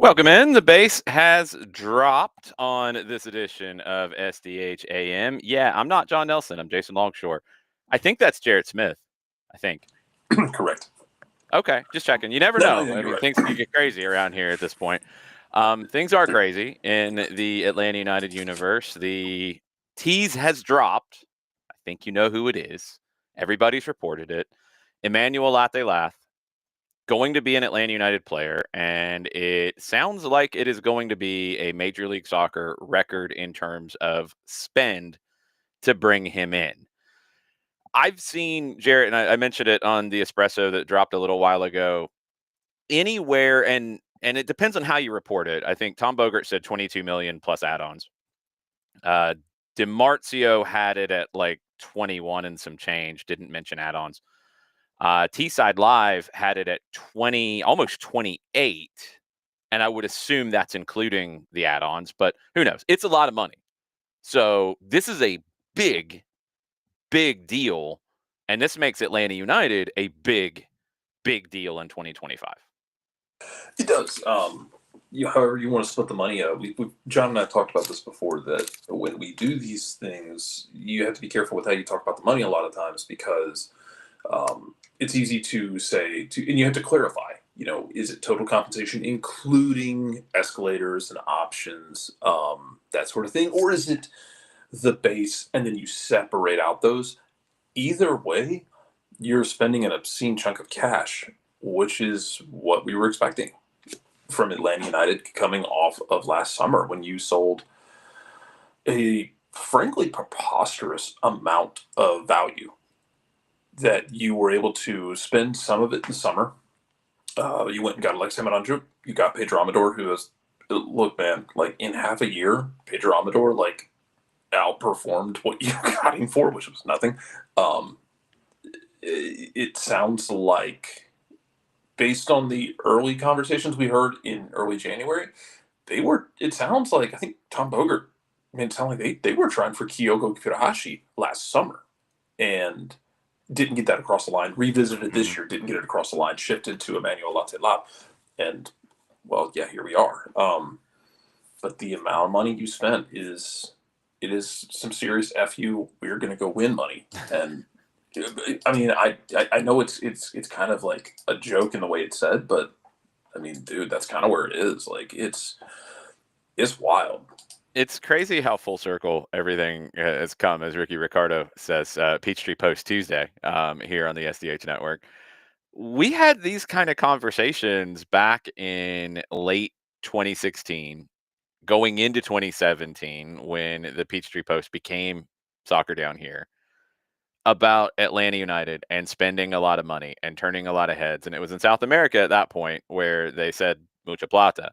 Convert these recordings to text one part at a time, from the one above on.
Welcome in. The bass has dropped on this edition of SDH AM. Yeah, I'm not John Nelson. I'm Jason Longshore. I think that's Jarrett Smith. I think. Correct. Okay, just checking. You never No, know. I you're mean, right. things can get crazy around here at this point. Things are crazy in the Atlanta United universe. The tease has dropped. I think you know who it is. Everybody's reported it. Emmanuel Latte Lath going to be an Atlanta United player, and it sounds like it is going to be a Major League Soccer record in terms of spend to bring him in. I've seen Jarrett, and I mentioned it on the espresso that dropped a little while ago. Anywhere, and it depends on how you report it. I think Tom Bogert said 22 million plus add-ons. Uh, DiMarzio had it at like 21 and some change. Didn't mention add-ons. T-Side Live had it at 20, almost 28. And I would assume that's including the add-ons, but who knows? It's a lot of money. So this is a big, big deal. And this makes Atlanta United a big, big deal in 2025. It does. However you want to split the money up. John and I talked about this before, that when we do these things, you have to be careful with how you talk about the money a lot of times, because it's easy to say, and you have to clarify, is it total compensation, including escalators and options, that sort of thing? Or is it the base and then you separate out those? Either way, you're spending an obscene chunk of cash, which is what we were expecting from Atlanta United coming off of last summer, when you sold a frankly preposterous amount of value, that you were able to spend some of it in the summer. You went and got Alexei Manandjuk. You got Pedro Amador, who has, look, man, like in half a year, Pedro Amador like outperformed what you got him for, which was nothing. It sounds like, based on the early conversations we heard in early January, it sounds like, I think Tom Bogert made it sound like they were trying for Kyogo Kurahashi last summer and didn't get that across the line. Revisited this year, didn't get it across the line, shifted to Emmanuel Latte Lath, and well, yeah, here we are. But the amount of money you spent is some serious fu. We're going to go win money. And I mean, I know it's kind of like a joke in the way it's said, but I mean, dude, that's kind of where it is. Like, it's wild. It's crazy how full circle everything has come, as Ricky Ricardo says, Peachtree Post Tuesday here on the SDH network. We had these kind of conversations back in late 2016, going into 2017, when the Peachtree Post became Soccer Down Here, about Atlanta United and spending a lot of money and turning a lot of heads. And it was in South America at that point where they said mucha plata.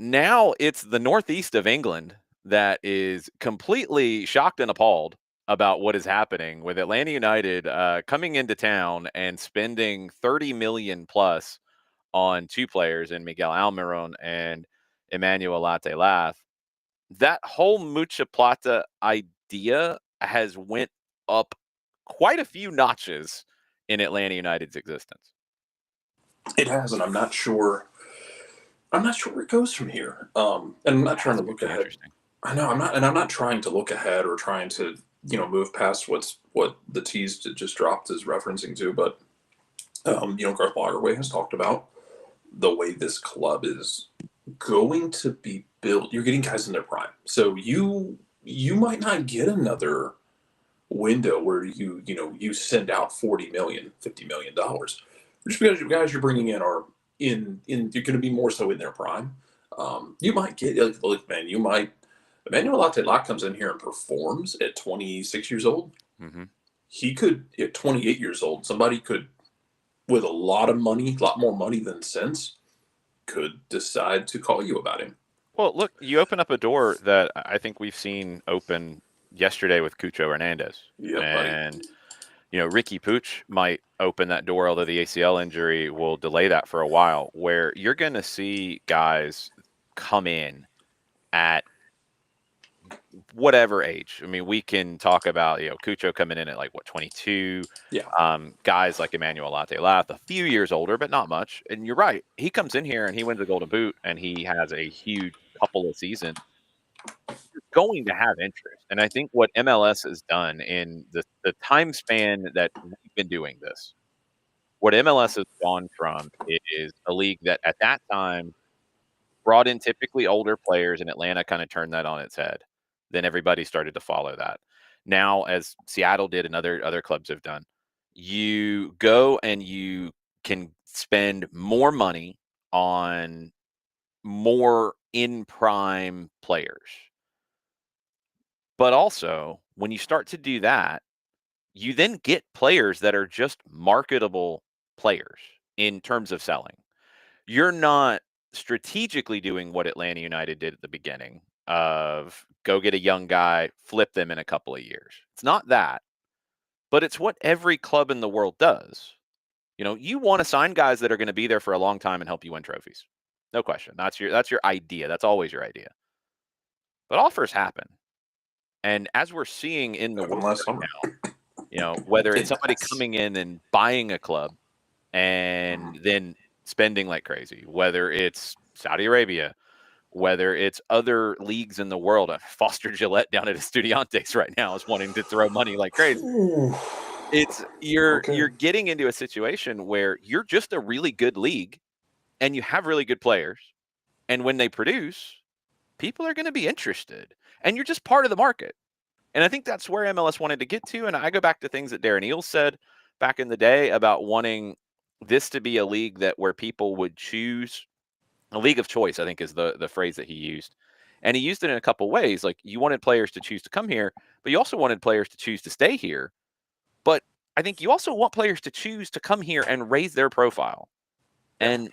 Now it's the northeast of England that is completely shocked and appalled about what is happening with Atlanta United coming into town and spending 30 million plus on two players in Miguel Almiron and Emmanuel Latte Lath. That whole mucha plata idea has went up quite a few notches in Atlanta United's existence. It has, and I'm not sure where it goes from here. And I'm not trying to look ahead. I know I'm not trying to look ahead or trying to move past what the tease just dropped is referencing to. But Garth Lagerwey has talked about the way this club is going to be built. You're getting guys in their prime, so you might not get another window where you send out $40 million, $50 million, just because the guys you're bringing in are in you're going to be more so in their prime. You might get, look, man, Emmanuel Latte Lath comes in here and performs at 26 years old. Mm-hmm. He could, at 28 years old, somebody could, with a lot of money, a lot more money than sense, could decide to call you about him. Well, look, you open up a door that I think we've seen open yesterday with Cucho Hernandez. Yeah, and, buddy. Ricky Pooch might open that door, although the ACL injury will delay that for a while, where you're going to see guys come in at whatever age. I mean, we can talk about, Cucho coming in at like what, 22. Yeah. Guys like Emmanuel Latte Lath, a few years older, but not much. And you're right. He comes in here and he wins a Golden Boot and he has a huge couple of seasons. You're going to have interest. And I think what MLS has done in the time span that we've been doing this, what MLS has gone from is a league that at that time brought in typically older players, and Atlanta kind of turned that on its head. Then everybody started to follow that. Now, as Seattle did and other clubs have done, you go and you can spend more money on more in prime players. But also, when you start to do that, you then get players that are just marketable players in terms of selling. You're not strategically doing what Atlanta United did at the beginning of go get a young guy, flip them in a couple of years. It's not that, but it's what every club in the world does. You want to sign guys that are going to be there for a long time and help you win trophies. No question. That's your idea. That's always your idea. But offers happen. And as we're seeing in the Happened world last right summer. now, whether it's somebody Yes. coming in and buying a club and then spending like crazy, whether it's Saudi Arabia, whether it's other leagues in the world. Foster Gillette down at Estudiantes right now is wanting to throw money like crazy. Ooh. It's you're Okay. you're getting into a situation where you're just a really good league and you have really good players. And when they produce, people are going to be interested. And you're just part of the market. And I think that's where MLS wanted to get to. And I go back to things that Darren Eales said back in the day about wanting this to be a league that where people would choose a league of choice, I think is the phrase that he used. And he used it in a couple ways. Like you wanted players to choose to come here, but you also wanted players to choose to stay here. But I think you also want players to choose to come here and raise their profile. Yeah. And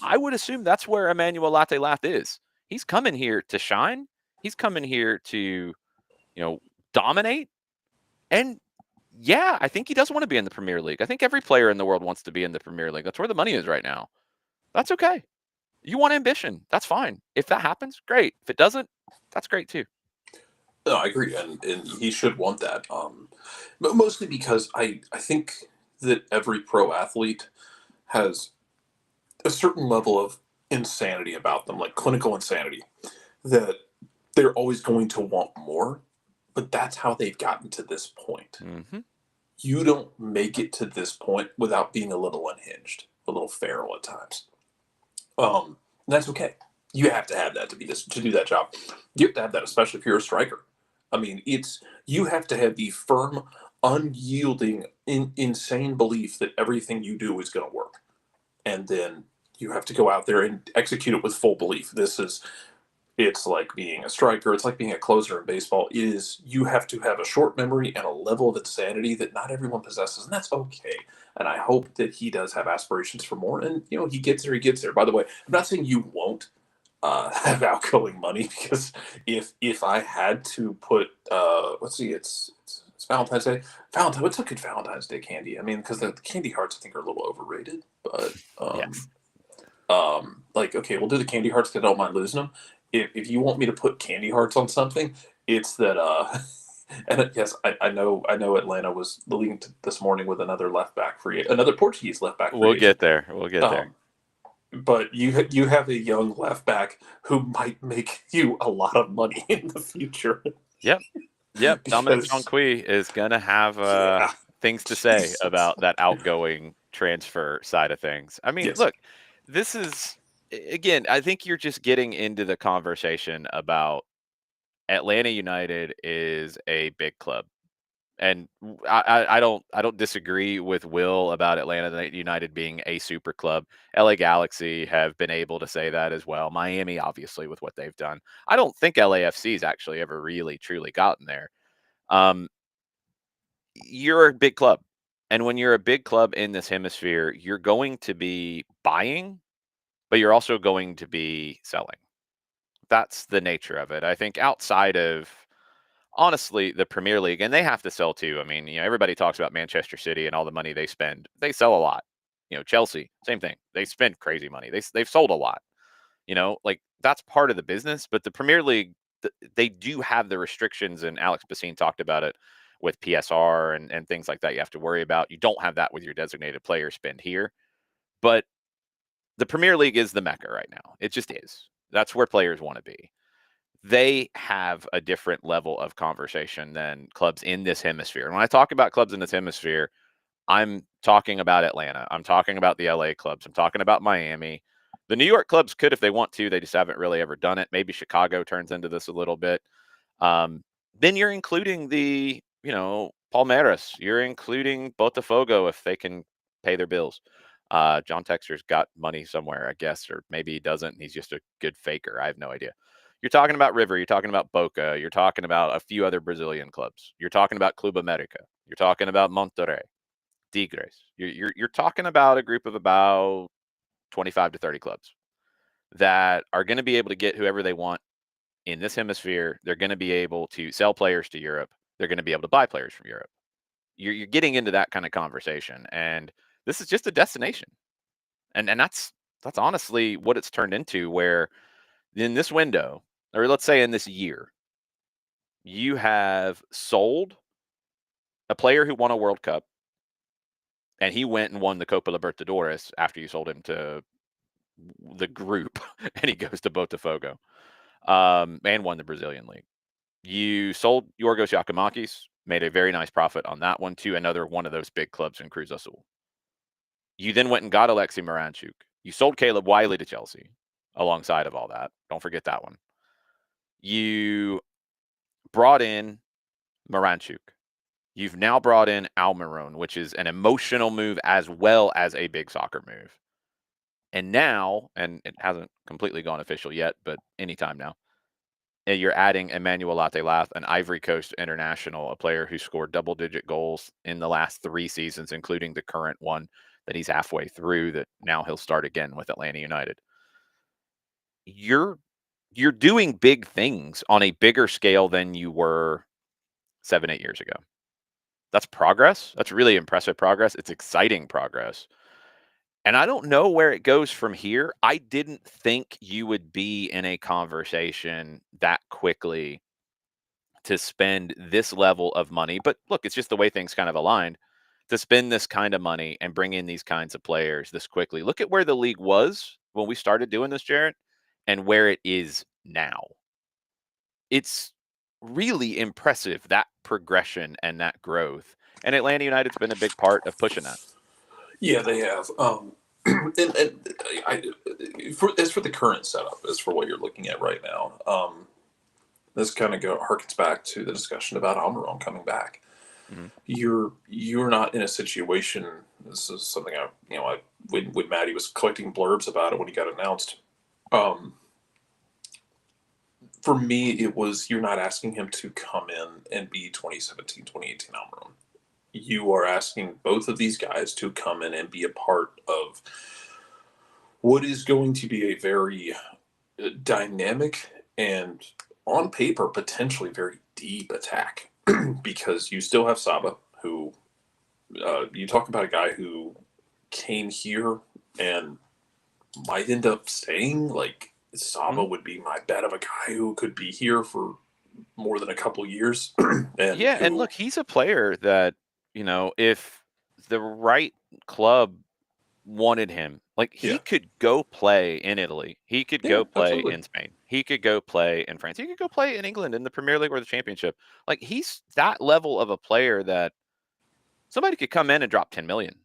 I would assume that's where Emmanuel Latte Lath is. He's coming here to shine. He's coming here to, dominate. And yeah, I think he does want to be in the Premier League. I think every player in the world wants to be in the Premier League. That's where the money is right now. That's okay. You want ambition. That's fine. If that happens, great. If it doesn't, that's great too. No, I agree, and he should want that. But mostly because I think that every pro athlete has a certain level of insanity about them, like clinical insanity, that they're always going to want more. But that's how they've gotten to this point. Mm-hmm. You don't make it to this point without being a little unhinged, a little feral at times. And that's okay. You have to have that to do that job. You have to have that, especially if you're a striker. I mean, it's you have to have the firm, unyielding, insane belief that everything you do is going to work, and then you have to go out there and execute it with full belief. It's like being a striker. It's like being a closer in baseball. It is you have to have a short memory and a level of insanity that not everyone possesses, and that's okay. And I hope that he does have aspirations for more. And he gets there. He gets there. By the way, I'm not saying you won't have outgoing money because if I had to put let's see, it's Valentine's Day. What's a good Valentine's Day candy? I mean, because the candy hearts I think are a little overrated, but Yes. like okay, we'll do the candy hearts because I don't mind losing them. If you want me to put candy hearts on something, it's that and yes, I know Atlanta was leading this morning with another another Portuguese left back We'll free get agent. there. We'll get there. Um, but you have a young left back who might make you a lot of money in the future Yep. Yep. Dominic because Jonqui is going to have yeah, things to say Jesus. about that outgoing transfer side of things. I mean, Yes, look, this is, again, I think you're just getting into the conversation about Atlanta United is a big club. And I don't disagree with Will about Atlanta United being a super club. LA Galaxy have been able to say that as well. Miami, obviously, with what they've done. I don't think LAFC's actually ever really truly gotten there. Um, you're a big club, and when you're a big club in this hemisphere, you're going to be buying, but you're also going to be selling. That's the nature of it. I think outside of honestly, the Premier League, and they have to sell too. I mean, everybody talks about Manchester City and all the money they spend. They sell a lot. Chelsea, same thing. They spend crazy money. They've sold a lot. Like that's part of the business. But the Premier League they do have the restrictions, and Alex Bassine talked about it with PSR and things like that you have to worry about. You don't have that with your designated player spend here. But the Premier League is the mecca right now. It just is. That's where players want to be. They have a different level of conversation than clubs in this hemisphere. And when I talk about clubs in this hemisphere, I'm talking about Atlanta. I'm talking about the LA clubs. I'm talking about Miami. The New York clubs could if they want to. They just haven't really ever done it. Maybe Chicago turns into this a little bit. Um, then you're including the, Palmeiras. You're including Botafogo if they can pay their bills. John Texter's got money somewhere, I guess, or maybe he doesn't. He's just a good faker. I have no idea. You're talking about River. You're talking about Boca. You're talking about a few other Brazilian clubs. You're talking about Club America. You're talking about Monterrey, Tigres. You're talking about a group of about 25 to 30 clubs that are going to be able to get whoever they want in this hemisphere. They're going to be able to sell players to Europe. They're going to be able to buy players from Europe. You're getting into that kind of conversation, and this is just a destination, and that's honestly what it's turned into. Where in this window, or let's say in this year, you have sold a player who won a World Cup, and he went and won the Copa Libertadores after you sold him to the group, and he goes to Botafogo, and won the Brazilian league. You sold Yorgos Yakimakis, made a very nice profit on that one to another one of those big clubs in Cruz Azul. You then went and got Alexei Miranchuk. You sold Caleb Wiley to Chelsea alongside of all that. Don't forget that one. You brought in Miranchuk. You've now brought in Almiron, which is an emotional move as well as a big soccer move. And now, and it hasn't completely gone official yet, but anytime now, you're adding Emmanuel Latte Lath, an Ivory Coast international, a player who scored double-digit goals in the last 3 seasons, including the current one that he's halfway through, that now he'll start again with Atlanta United. You're doing big things on a bigger scale than you were 7, 8 years ago. That's progress. That's really impressive progress. It's exciting progress. And I don't know where it goes from here. I didn't think you would be in a conversation that quickly to spend this level of money. But look, it's just the way things kind of aligned to spend this kind of money and bring in these kinds of players this quickly. Look at where the league was when we started doing this, Jarrett, and where it is now. It's really impressive, that progression and that growth. And Atlanta United's been a big part of pushing that. Yeah, they have. As for the current setup, as for what you're looking at right now, this kind of harkens back to the discussion about Almiron coming back. Mm-hmm. You're not in a situation. This is something when Maddie was collecting blurbs about it when he got announced. For me, it was, you're not asking him to come in and be 2017, 2018 Almiron. You are asking both of these guys to come in and be a part of what is going to be a very dynamic and, on paper, potentially very deep attack. Because you still have Saba, who you talk about a guy who came here and might end up staying. Like, Saba would be my bet of a guy who could be here for more than a couple years. And look, he's a player that, if the right club wanted him, like, he could go play in Italy. He could go play in Spain. He could go play in France. He could go play in England in the Premier League or the Championship. Like, he's that level of a player that somebody could come in and drop 10 million.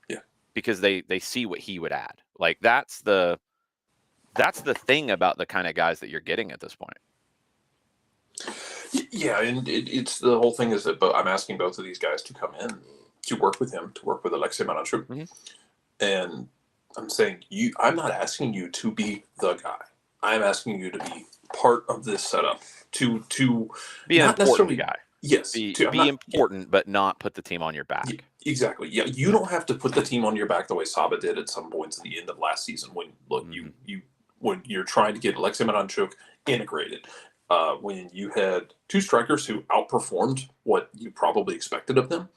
Yeah. Because they see what he would add. Like, that's the thing about the kind of guys that you're getting at this point. Yeah, and it's the whole thing is that I'm asking both of these guys to come in to work with him, to work with Alexei Miranchuk. Mm-hmm. And I'm saying, I'm not asking you to be the guy. I'm asking you to be part of this setup, to be an important guy. Yes. Be important, but not put the team on your back. Yeah, exactly. Yeah, you don't have to put the team on your back the way Saba did at some points at the end of last season when, look, when you're trying to get Alexei Miranchuk integrated. When you had 2 strikers who outperformed what you probably expected of them,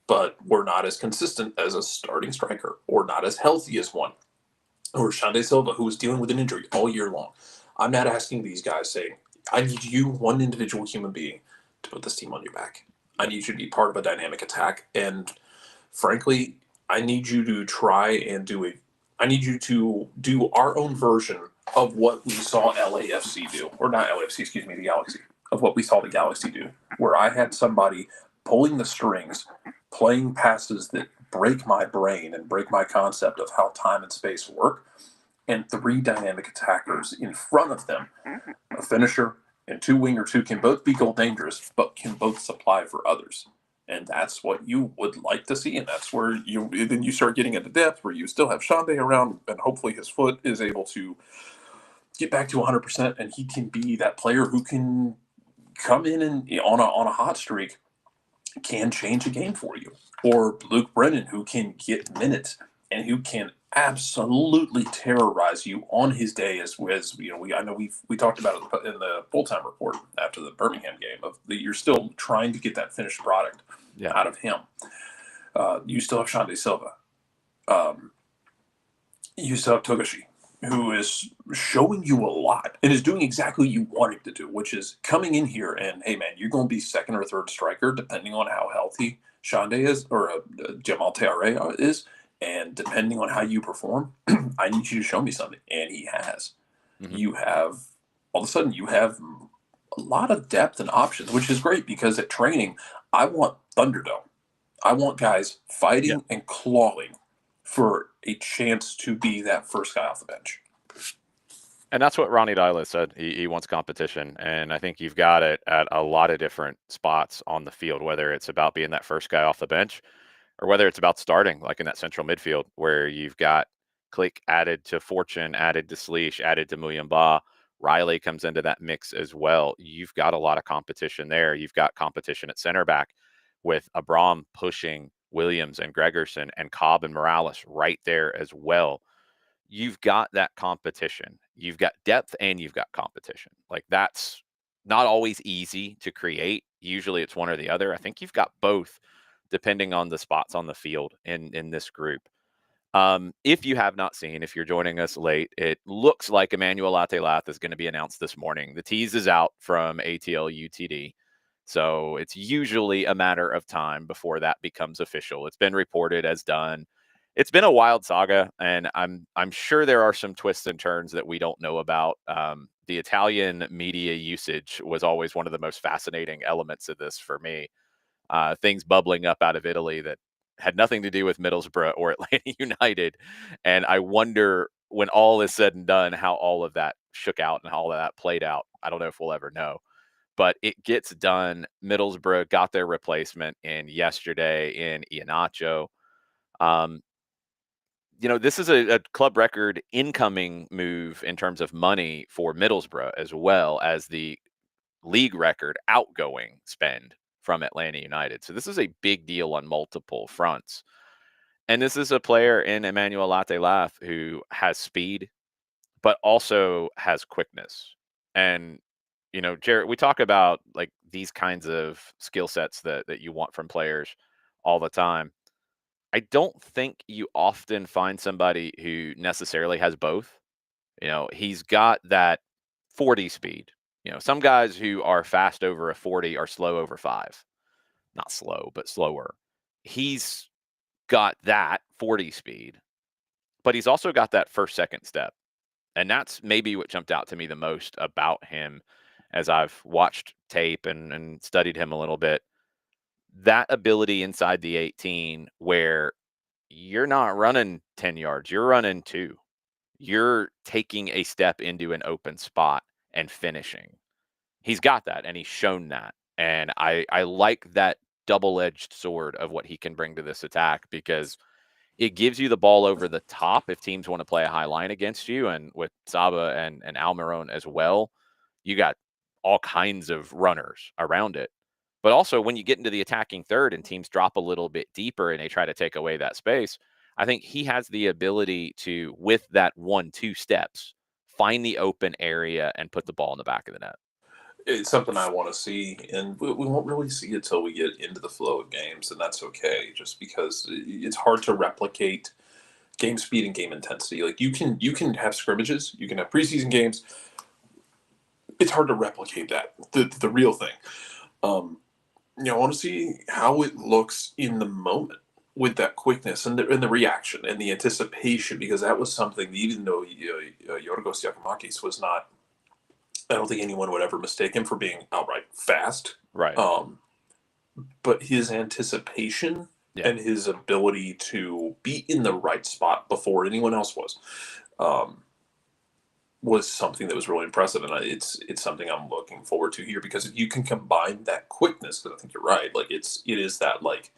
but were not as consistent as a starting striker, or not as healthy as one, or Xande Silva, who was dealing with an injury all year long. I'm not asking these guys saying, I need you, one individual human being, to put this team on your back. I need you to be part of a dynamic attack, and frankly, I need you to try and do a. I need you to do our own version of what we saw LAFC do, or not LAFC, excuse me, the Galaxy, of what we saw the Galaxy do, where I had somebody pulling the strings, playing passes that break my brain and break my concept of how time and space work, and three dynamic attackers in front of them, a finisher and two wingers who can both be goal dangerous, but can both supply for others. And that's what you would like to see, and that's where then you start getting into depth, where you still have Shande around, and hopefully his foot is able to get back to 100%, and he can be that player who can come in and on a hot streak can change a game for you. Or Luke Brennan, who can get minutes and who can absolutely terrorize you on his day, as you know. I know we talked about it in the full time report after the Birmingham game of that you're still trying to get that finished product out of him. You still have Shande Silva. You still have Togashi, who is showing you a lot and is doing exactly what you want him to do, which is coming in here and, hey, man, you're going to be second or third striker, depending on how healthy Shande is or Jamal Teare is. And depending on how you perform, I need you to show me something. And he has. Mm-hmm. You have, all of a sudden, you have a lot of depth and options, which is great because at training, I want Thunderdome. I want guys fighting and clawing for a chance to be that first guy off the bench. And that's what Ronnie Dyla said. He wants competition. And I think you've got it at a lot of different spots on the field, whether it's about being that first guy off the bench or whether it's about starting, like in that central midfield where you've got Click added to Fortune, added to Sleesh, added to Muyamba. Riley comes into that mix as well. You've got a lot of competition there. You've got competition at center back with Abram pushing Williams and Gregerson and Cobb and Morales right there as well. You've got that competition. You've got depth and you've got competition. Like that's not always easy to create. Usually it's one or the other. I think you've got both depending on the spots on the field in this group. If you have not seen, if you're joining us late, it looks like Emmanuel Latte Lath is going to be announced this morning. The tease is out from ATL UTD. So it's usually a matter of time before that becomes official. It's been reported as done. It's been a wild saga, and I'm sure there are some twists and turns that we don't know about. The Italian media usage was always one of the most fascinating elements of this for me. Things bubbling up out of Italy that had nothing to do with Middlesbrough or Atlanta United. And I wonder when all is said and done, how all of that shook out and how all of that played out. I don't know if we'll ever know. But it gets done. Middlesbrough got their replacement in yesterday in Iheanacho. This is a club record incoming move in terms of money for Middlesbrough, as well as the league record outgoing spend from Atlanta United. So this is a big deal on multiple fronts. And this is a player in Emmanuel Latte Lath who has speed, but also has quickness. And Jarrett, we talk about like these kinds of skill sets that you want from players all the time. I don't think you often find somebody who necessarily has both. He's got that 40 speed. Some guys who are fast over a 40 are slow over 5. Not slow, but slower. He's got that 40 speed, but he's also got that first, second step. And that's maybe what jumped out to me the most about him as I've watched tape and studied him a little bit. That ability inside the 18 where you're not running 10 yards, you're running 2. You're taking a step into an open spot and finishing. He's got that, and he's shown that. And I like that double-edged sword of what he can bring to this attack because it gives you the ball over the top if teams want to play a high line against you. And with Saba and Almiron as well, you got all kinds of runners around it. But also when you get into the attacking third and teams drop a little bit deeper and they try to take away that space, I think he has the ability to, with that 1-2 steps, find the open area and put the ball in the back of the net. It's something I want to see, and we won't really see it till we get into the flow of games, and that's okay, just because it's hard to replicate game speed and game intensity. Like you can have scrimmages, you can have preseason games, it's hard to replicate that, the real thing. I want to see how it looks in the moment with that quickness and the reaction and the anticipation, because that was something, even though Yorgos Giacomakis was not, I don't think anyone would ever mistake him for being outright fast. Right. Um, but his anticipation Yeah. and his ability to be in the right spot before anyone else um, was something that was really impressive, and it's something I'm looking forward to here, because if you can combine that quickness, because I think you're right, like it is that, like,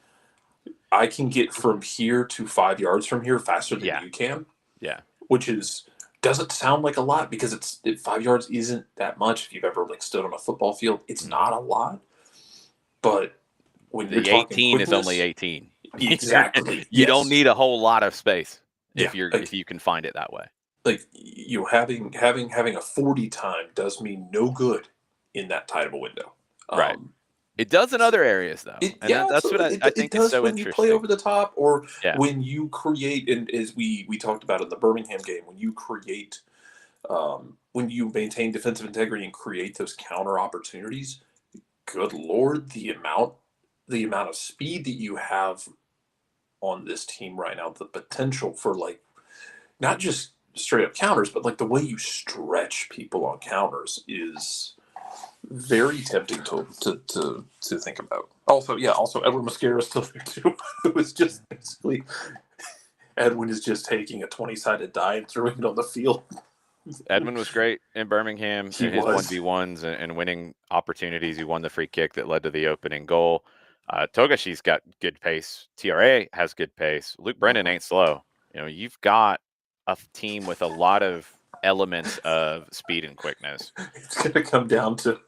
I can get from here to 5 yards from here faster than Yeah. you can, Yeah. which is doesn't sound like a lot, because 5 yards isn't that much. If you've ever like stood on a football field, it's not a lot, but when you're The talking 18 is only quickness, 18. exactly, You don't yes, need a whole lot of space yeah, if you can find it that way. like you having a 40 time does me no good in that tight of a window. Right. Um, It does in so other areas though. And yeah, that's what absolutely. I It think is does so when you play interesting. over the top, or Yeah. when you create, and as we talked about in the Birmingham game, when you maintain defensive integrity and create those counter opportunities. Good lord, the amount of speed that you have on this team right now, the potential for, like, not just straight up counters, but like the way you stretch people on counters is very tempting to think about. Also, yeah, also Edwin Mosquera is still there too. It was just basically Edwin is just taking a 20-sided die and throwing it on the field. Edmund was great in Birmingham He in his was. 1v1s and winning opportunities. He won the free kick that led to the opening goal. Togashi's got good pace. TRA has good pace. Luke Brennan ain't slow. You've got a team with a lot of elements of speed and quickness. It's gonna come down to.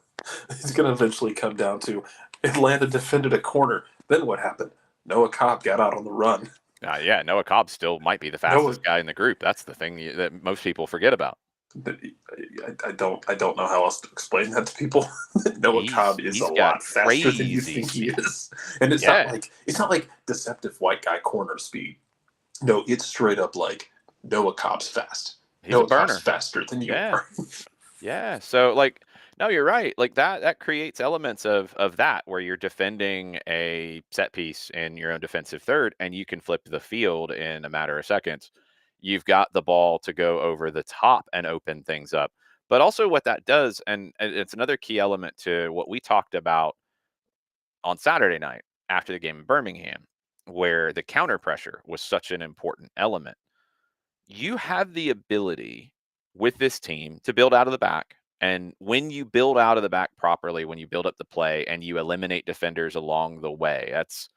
It's gonna eventually come down to Atlanta defended a corner. Then what happened? Noah Cobb got out on the run. Yeah, Noah Cobb still might be the Noah, fastest guy in the group. That's the thing that most people forget about. I don't know how else to explain that to people. Noah Cobb is a He's got lot faster than you crazy think he speed. is, and Yeah, it's not like deceptive white guy corner speed. No, it's straight up like Noah Cobb's fast. he's a Noah Cobb's burner. faster than you Yeah. are. Yeah. So no, you're right. Like that creates elements of that where you're defending a set piece in your own defensive third and you can flip the field in a matter of seconds. You've got the ball to go over the top and open things up. But also what that does, and it's another key element to what we talked about on Saturday night after the game in Birmingham, where the counter pressure was such an important element. You have the ability with this team to build out of the back. And when you build out of the back properly, when you build up the play and you eliminate defenders along the way, that's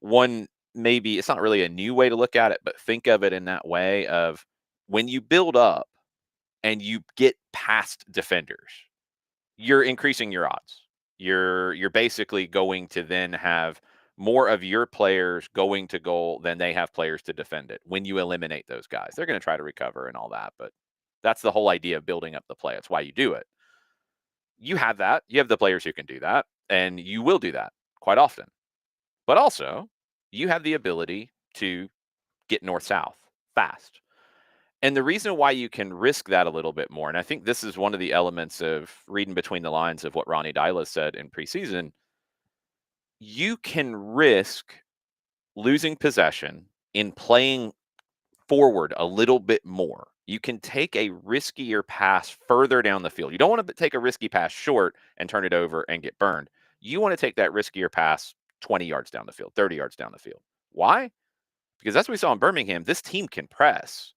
one, maybe it's not really a new way to look at it, but think of it in that way of when you build up and you get past defenders, you're increasing your odds. You're basically going to then have more of your players going to goal than they have players to defend it. When you eliminate those guys, they're going to try to recover and all that, but that's the whole idea of building up the play. That's why you do it. You have that. You have the players who can do that, and you will do that quite often. But also, you have the ability to get north south fast. And the reason why you can risk that a little bit more, and I think this is one of the elements of reading between the lines of what Ronnie Dyla said in preseason, you can risk losing possession in playing forward a little bit more. You can take a riskier pass further down the field. You don't want to take a risky pass short and turn it over and get burned. You want to take that riskier pass 20 yards down the field, 30 yards down the field. Why? Because that's what we saw in Birmingham. This team can press,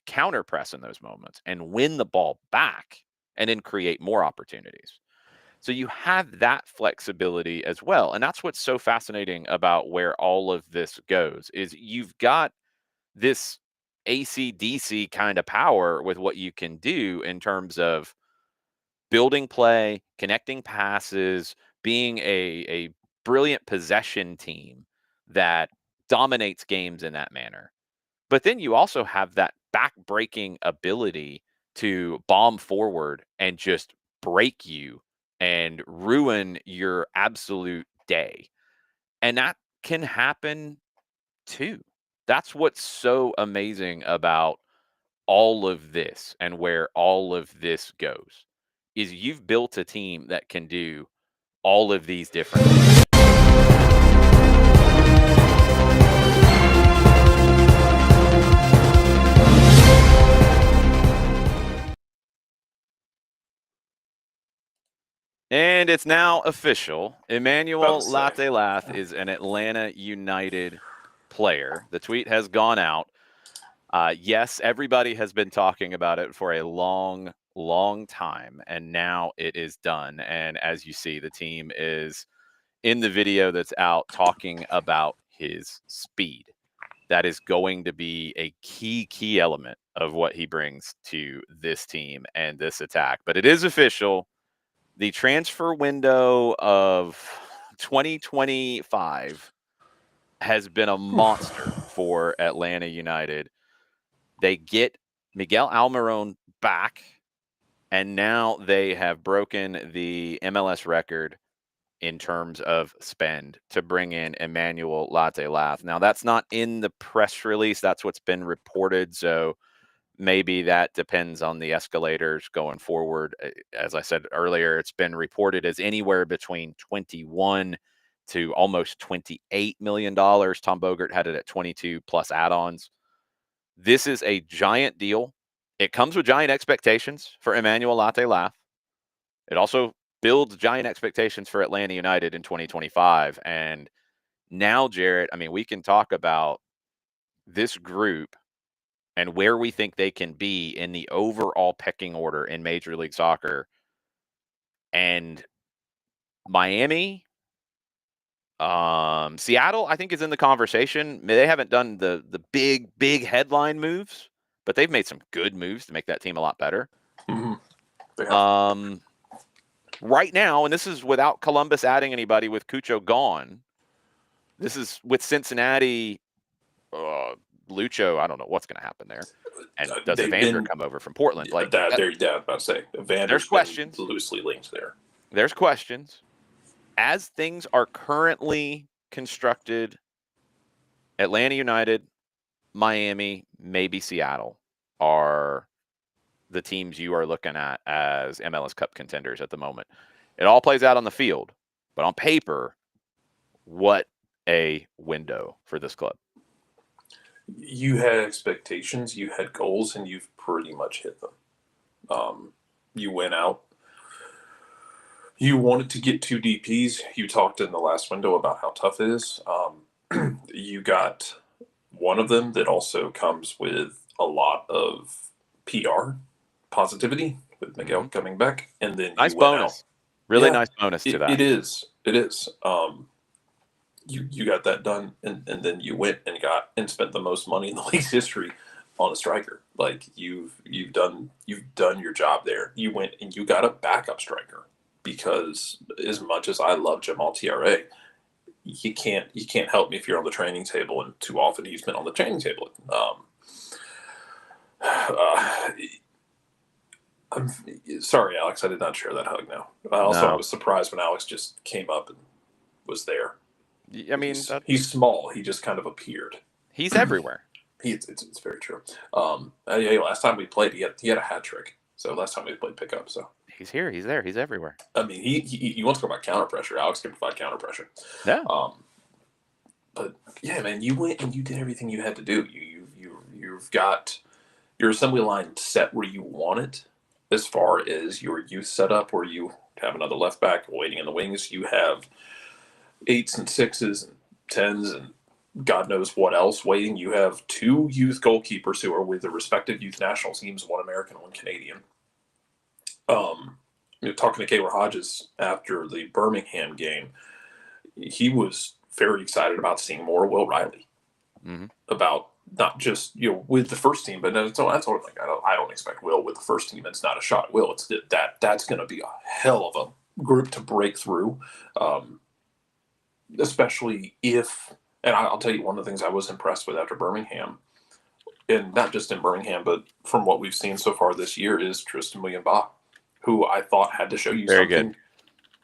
counter press in those moments and win the ball back and then create more opportunities. So you have that flexibility as well. And that's what's so fascinating about where all of this goes is you've got this AC/DC kind of power with what you can do in terms of building play, connecting passes, being a brilliant possession team that dominates games in that manner. But then you also have that back-breaking ability to bomb forward and just break you and ruin your absolute day. And that can happen too. That's what's so amazing about all of this and where all of this goes. is you've built a team that can do all of these different things. And it's now official. Emmanuel Latte Lath is an Atlanta United player. The tweet has gone out. Yes, everybody has been talking about it for a long, long time, and now it is done. And as you see, the team is in the video that's out talking about his speed. That is going to be a key element of what he brings to this team and this attack. But it is official. The transfer window of 2025 has been a monster for Atlanta United. They get Miguel Almiron back, and now they have broken the MLS record in terms of spend to bring in Emmanuel Latte Lath. Now, that's not in the press release. That's what's been reported. So maybe that depends on the escalators going forward. As I said earlier, it's been reported as anywhere between 21 to almost $28 million. Tom Bogert had it at 22 plus add-ons. This is a giant deal. It comes with giant expectations for Emmanuel Latte Lath. It also builds giant expectations for Atlanta United in 2025. And now, Jarrett, I mean, we can talk about this group and where we think they can be in the overall pecking order in Major League Soccer. And Miami, Seattle, I think, is in the conversation. They haven't done the big headline moves, but they've made some good moves to make that team a lot better. Mm-hmm. Right now, and this is without Columbus adding anybody with Cucho gone. This is with Cincinnati, Lucho. I don't know what's going to happen there. And does Evander come over from Portland? Like that, about to say, there's questions. Loosely linked there. There's questions. As things are currently constructed, Atlanta United, Miami, maybe Seattle are the teams you are looking at as MLS Cup contenders at the moment. It all plays out on the field, but on paper, what a window for this club. You had expectations, you had goals, and you've pretty much hit them. You went out. You wanted to get 2 DPs. You talked in the last window about how tough it is. You got one of them that also comes with a lot of PR positivity with Miguel coming back, and then nice bonus. Really nice bonus to that. It is. You got that done, and then you went and spent the most money in the league's history on a striker. Like you've done your job there. You went and you got a backup striker, because as much as I love Jamal Tiare, you can't help me if you're on the training table, and too often he's been on the training table. I'm sorry, Alex, I did not share that hug now. I was surprised when Alex just came up and was there. I mean, he's small. He just kind of appeared. He's everywhere. It's very true. Last time we played, he had a hat trick. So last time we played pickup. So he's here. He's there. He's everywhere. I mean, he wants to go about counter pressure. Alex can provide counter pressure. Yeah. But yeah, man, you went and you did everything you had to do. You've got your assembly line set where you want it, as far as your youth setup, where you have another left back waiting in the wings. You have 8s and 6s and 10s and God knows what else waiting. You have 2 youth goalkeepers who are with the respective youth national teams, 1 American, 1 Canadian. Talking to Kaylor Hodges after the Birmingham game, he was very excited about seeing more Will Riley. About not just with the first team, but that's like I don't expect Will with the first team. It's not a shot at Will. It's that's going to be a hell of a group to break through, especially if. And I'll tell you, one of the things I was impressed with after Birmingham, and not just in Birmingham, but from what we've seen so far this year, is Tristan William-Bach, who I thought had to show you something. Good.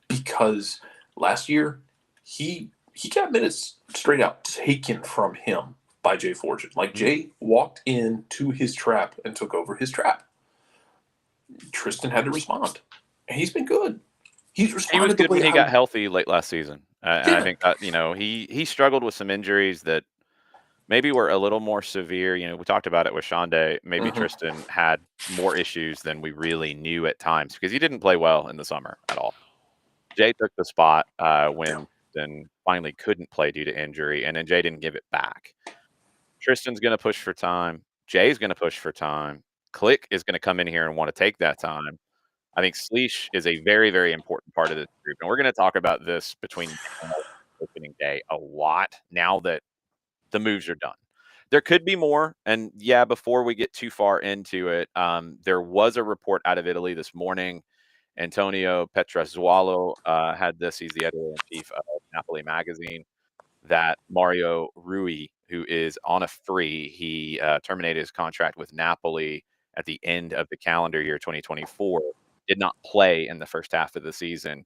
Because last year, he got minutes straight out taken from him by Jay Fortune. Like, Jay walked into his trap and took over his trap. Tristan had to respond. He's been good. He's He was responded the good way when he I. got healthy late last season. And I Yeah. think that, he struggled with some injuries that maybe were a little more severe. We talked about it with Shonda. Maybe Hmm. Tristan had more issues than we really knew at times because he didn't play well in the summer at all. Jay took the spot Yeah. when Tristan finally couldn't play due to injury, and then Jay didn't give it back. Tristan's going to push for time. Jay's going to push for time. Click is going to come in here and want to take that time. I think Sleesh is a very, very important part of this group, and we're going to talk about this between now and opening day a lot now that the moves are done. There could be more, and yeah, before we get too far into it, there was a report out of Italy this morning. Antonio Petraszuolo had this. He's the editor-in-chief of Napoli magazine. That Mario Rui, who is on a free, he terminated his contract with Napoli at the end of the calendar year 2024, did not play in the first half of the season.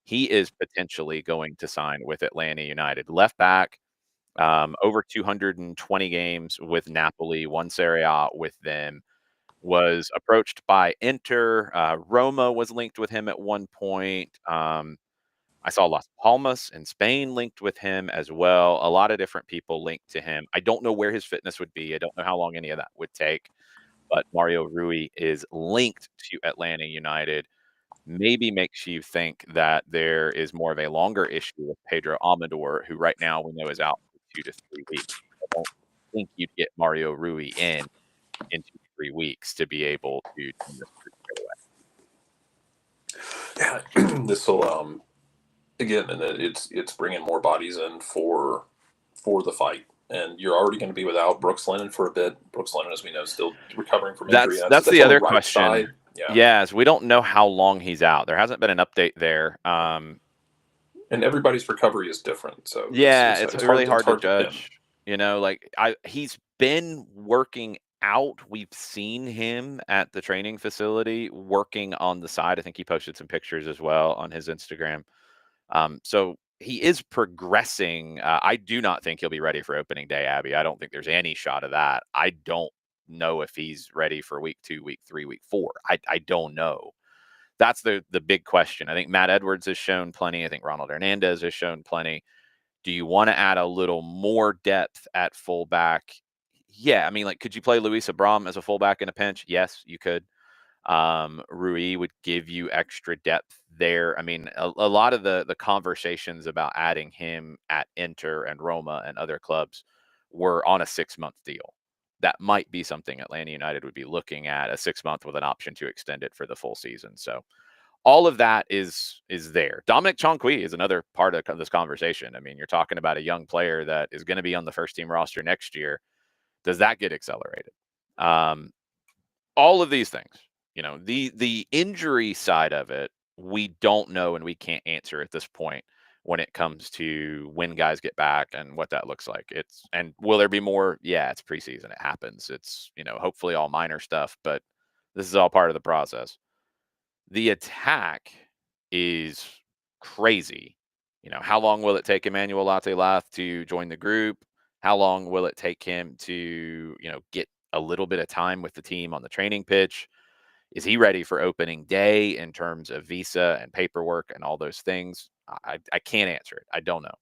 He is potentially going to sign with Atlanta United. Left back, over 220 games with Napoli, won Serie A with them, was approached by Inter. Roma was linked with him at one point. I saw Las Palmas in Spain linked with him as well. A lot of different people linked to him. I don't know where his fitness would be. I don't know how long any of that would take, but Mario Rui is linked to Atlanta United. Maybe makes you think that there is more of a longer issue with Pedro Amador, who right now we know is out for 2 to 3 weeks. I don't think you'd get Mario Rui in 2 to 3 weeks to be able to turn this group Yeah. This will again, and it's bringing more bodies in for the fight. And you're already going to be without Brooks Lennon for a bit. Brooks Lennon, as we know, still recovering from injury. That's That's the on the other right question. side. Yeah. Yes, we don't know how long he's out. There hasn't been an update there. And everybody's recovery is different, so Yeah, it's it's really hard hard to to pin. judge. Like he's been working out. We've seen him at the training facility working on the side. I think he posted some pictures as well on his Instagram. So he is progressing. I do not think he'll be ready for opening day, Abby. I don't think there's any shot of that. I don't know if he's ready for week 2, week 3, week 4. I don't know. That's the big question. I think Matt Edwards has shown plenty. I think Ronald Hernandez has shown plenty. Do you want to add a little more depth at fullback? Yeah, I mean, like, could you play Luis Abram as a fullback in a pinch? Yes, you could. Rui would give you extra depth there. I mean, a lot of the conversations about adding him at Inter and Roma and other clubs were on a 6-month deal. That might be something Atlanta United would be looking at, a 6-month with an option to extend it for the full season. So all of that is there. Dominic Chonqui is another part of this conversation. I mean, you're talking about a young player that is going to be on the first team roster next year. Does that get accelerated? Um, all of these things, the injury side of it, we don't know and we can't answer at this point when it comes to when guys get back and what that looks like. And will there be more? Yeah, it's preseason. It happens. It's, hopefully all minor stuff, but this is all part of the process. The attack is crazy. How long will it take Emmanuel Latte Lath to join the group? How long will it take him to, get a little bit of time with the team on the training pitch? Is he ready for opening day in terms of visa and paperwork and all those things? I can't answer it. I don't know.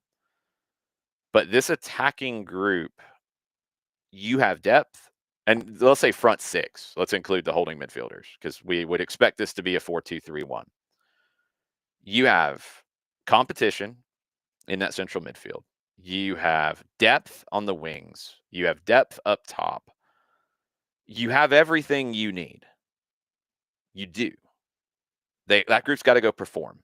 But this attacking group, you have depth. And let's say front six. Let's include the holding midfielders because we would expect this to be a 4-2-3-1. You have competition in that central midfield. You have depth on the wings. You have depth up top. You have everything you need. You do. That group's got to go perform.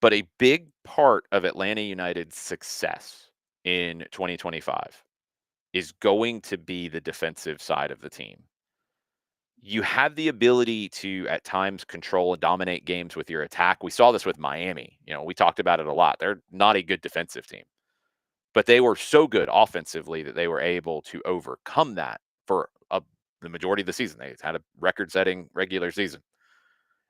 But a big part of Atlanta United's success in 2025 is going to be the defensive side of the team. You have the ability to, at times, control and dominate games with your attack. We saw this with Miami. We talked about it a lot. They're not a good defensive team, but they were so good offensively that they were able to overcome that for the majority of the season. They had a record-setting regular season.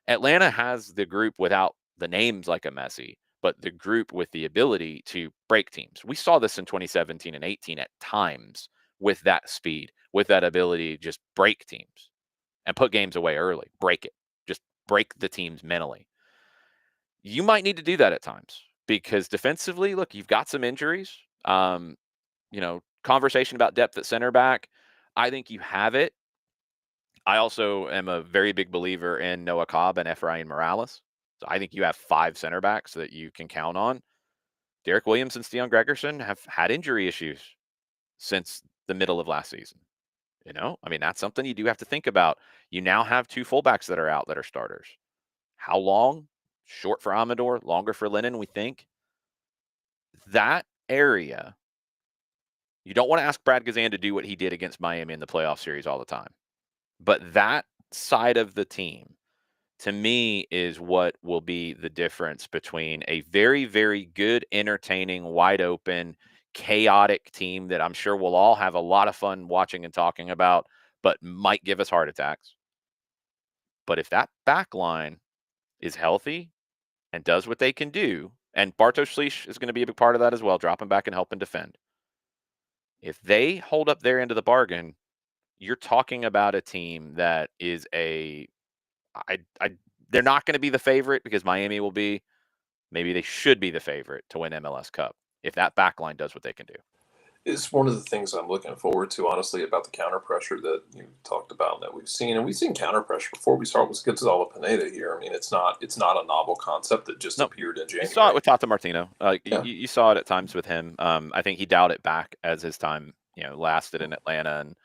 Atlanta has the group without the names like a Messi, but the group with the ability to break teams. We saw this in 2017 and 18 at times with that speed, with that ability to just break teams and put games away early, break it, just break the teams mentally. You might need to do that at times because defensively, look, you've got some injuries. Conversation about depth at center back. I think you have it. I also am a very big believer in Noah Cobb and Efrain Morales. So I think you have 5 center backs that you can count on. Derek Williams and Steon Gregerson have had injury issues since the middle of last season. That's something you do have to think about. You now have 2 fullbacks that are out that are starters. How long? Short for Amador, longer for Lennon, we think. That area, you don't want to ask Brad Gazan to do what he did against Miami in the playoff series all the time. But that side of the team, to me, is what will be the difference between a very, very good, entertaining, wide open, chaotic team that I'm sure we'll all have a lot of fun watching and talking about, but might give us heart attacks. But if that back line is healthy and does what they can do, and Bartosz Slisz is going to be a big part of that as well, dropping back and helping defend. If they hold up their end of the bargain, you're talking about a team that is they're not going to be the favorite because Miami will be. Maybe they should be the favorite to win MLS Cup if that back line does what they can do. It's one of the things I'm looking forward to, honestly, about the counter pressure that you talked about that we've seen. And we've seen counter pressure before we start with Gonzalo Pineda here. I mean, it's not a novel concept that just appeared in January. You saw it with Tata Martino. Yeah. You saw it at times with him. I think he dialed it back as his time, lasted in Atlanta, and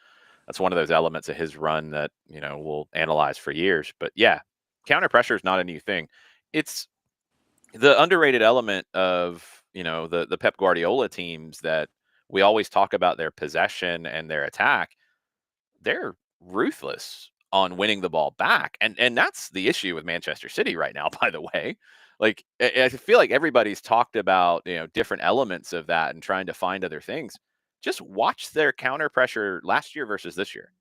that's one of those elements of his run that we'll analyze for years. But yeah, counter pressure is not a new thing. It's the underrated element of the Pep Guardiola teams that we always talk about their possession and their attack. They're ruthless on winning the ball back, and that's the issue with Manchester City right now. By the way, like I feel like everybody's talked about different elements of that and trying to find other things. Just watch their counter pressure last year versus this year.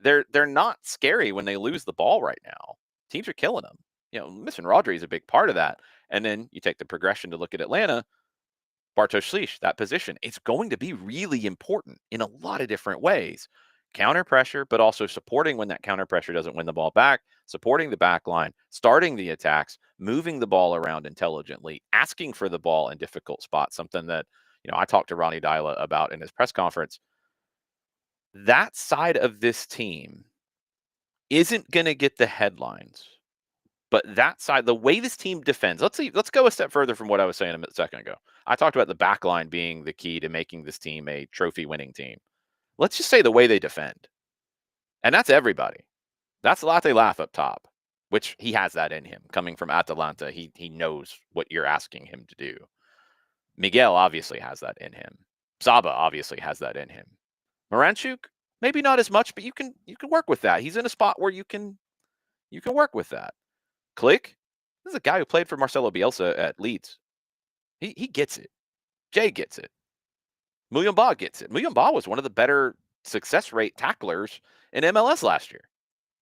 They're not scary when they lose the ball right now. Teams are killing them. Missing Rodri is a big part of that. And then you take the progression to look at Atlanta. Bartosz Slisz, that position, it's going to be really important in a lot of different ways. Counter pressure, but also supporting when that counter pressure doesn't win the ball back, supporting the back line, starting the attacks, moving the ball around intelligently, asking for the ball in difficult spots, something that I talked to Ronnie Dyla about in his press conference. That side of this team isn't going to get the headlines, but that side, the way this team defends, let's go a step further from what I was saying a second ago. I talked about the back line being the key to making this team a trophy winning team. Let's just say the way they defend. And that's everybody. That's Latte Lath up top, which he has that in him. Coming from Atalanta, he knows what you're asking him to do. Miguel obviously has that in him. Saba obviously has that in him. Moranchuk, maybe not as much, but you can work with that. He's in a spot where you can work with that. Click. This is a guy who played for Marcelo Bielsa at Leeds. He gets it. Jay gets it. Muyumba gets it. Muyumba was one of the better success rate tacklers in MLS last year.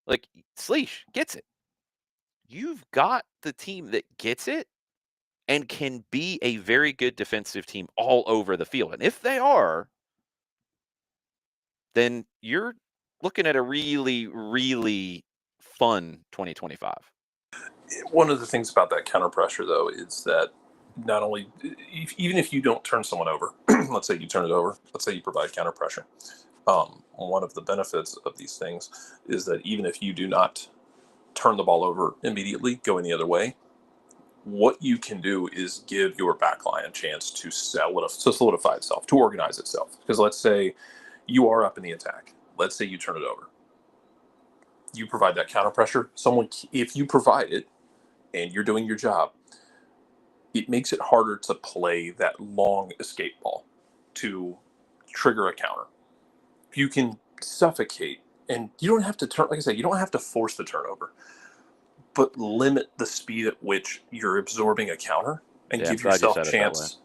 Like, Slisz gets it. You've got the team that gets it and can be a very good defensive team all over the field. And if they are, then you're looking at a really, really fun 2025. One of the things about that counter pressure, though, is that not only, even if you don't turn someone over, let's say you turn it over, let's say you provide counter pressure. One of the benefits of these things is that even if you do not turn the ball over immediately, going the other way, what you can do is give your backline a chance to solidify itself, to organize itself. Because let's say you are up in the attack. Let's say you turn it over. You provide that counter pressure. If you provide it and you're doing your job, it makes it harder to play that long escape ball to trigger a counter. If you can suffocate, and you don't have to turn, like I said, you don't have to force the turnover, but limit the speed at which you're absorbing a counter and give yourself a chance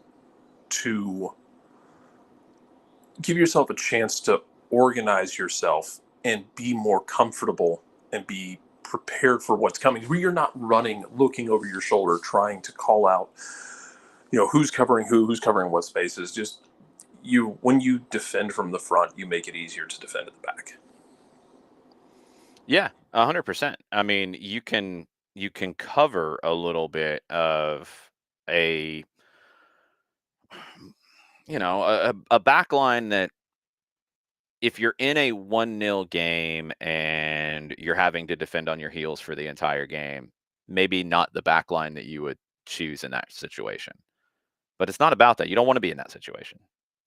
to organize yourself and be more comfortable and be prepared for what's coming, where you're not running, looking over your shoulder, trying to call out, who's covering who's covering what spaces. Just when you defend from the front, you make it easier to defend at the back. Yeah. 100%. I mean, you can cover a little bit of a a back line that if you're in a 1-0 game and you're having to defend on your heels for the entire game, maybe not the back line that you would choose in that situation. But it's not about that. You don't want to be in that situation.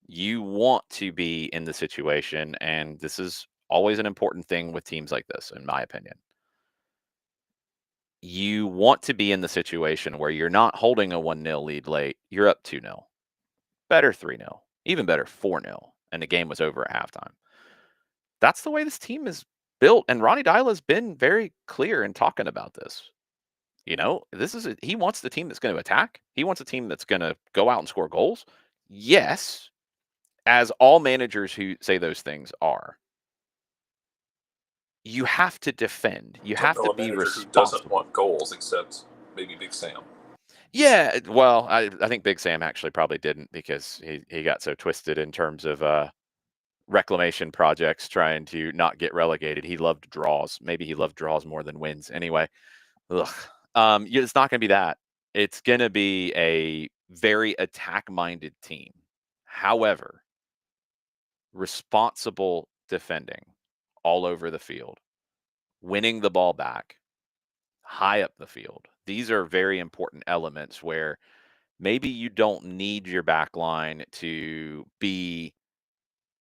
You want to be in the situation, and this is always an important thing with teams like this, in my opinion. You want to be in the situation where you're not holding a 1-0 lead late, you're up 2-0, better 3-0, even better 4-0, and the game was over at halftime. That's the way this team is built, and Ronnie Dyla's been very clear in talking about this. He wants the team that's going to attack. He wants a team that's going to go out and score goals. Yes, as all managers who say those things are. You have to defend. You Don't have know to a be manager who doesn't responsible. want goals except maybe Big Sam. Yeah, well, I think Big Sam actually probably didn't because he got so twisted in terms of reclamation projects trying to not get relegated. He loved draws. Maybe he loved draws more than wins. Anyway, ugh. It's not going to be that. It's going to be a very attack-minded team. However, responsible defending all over the field, winning the ball back, high up the field. These are very important elements where maybe you don't need your back line to be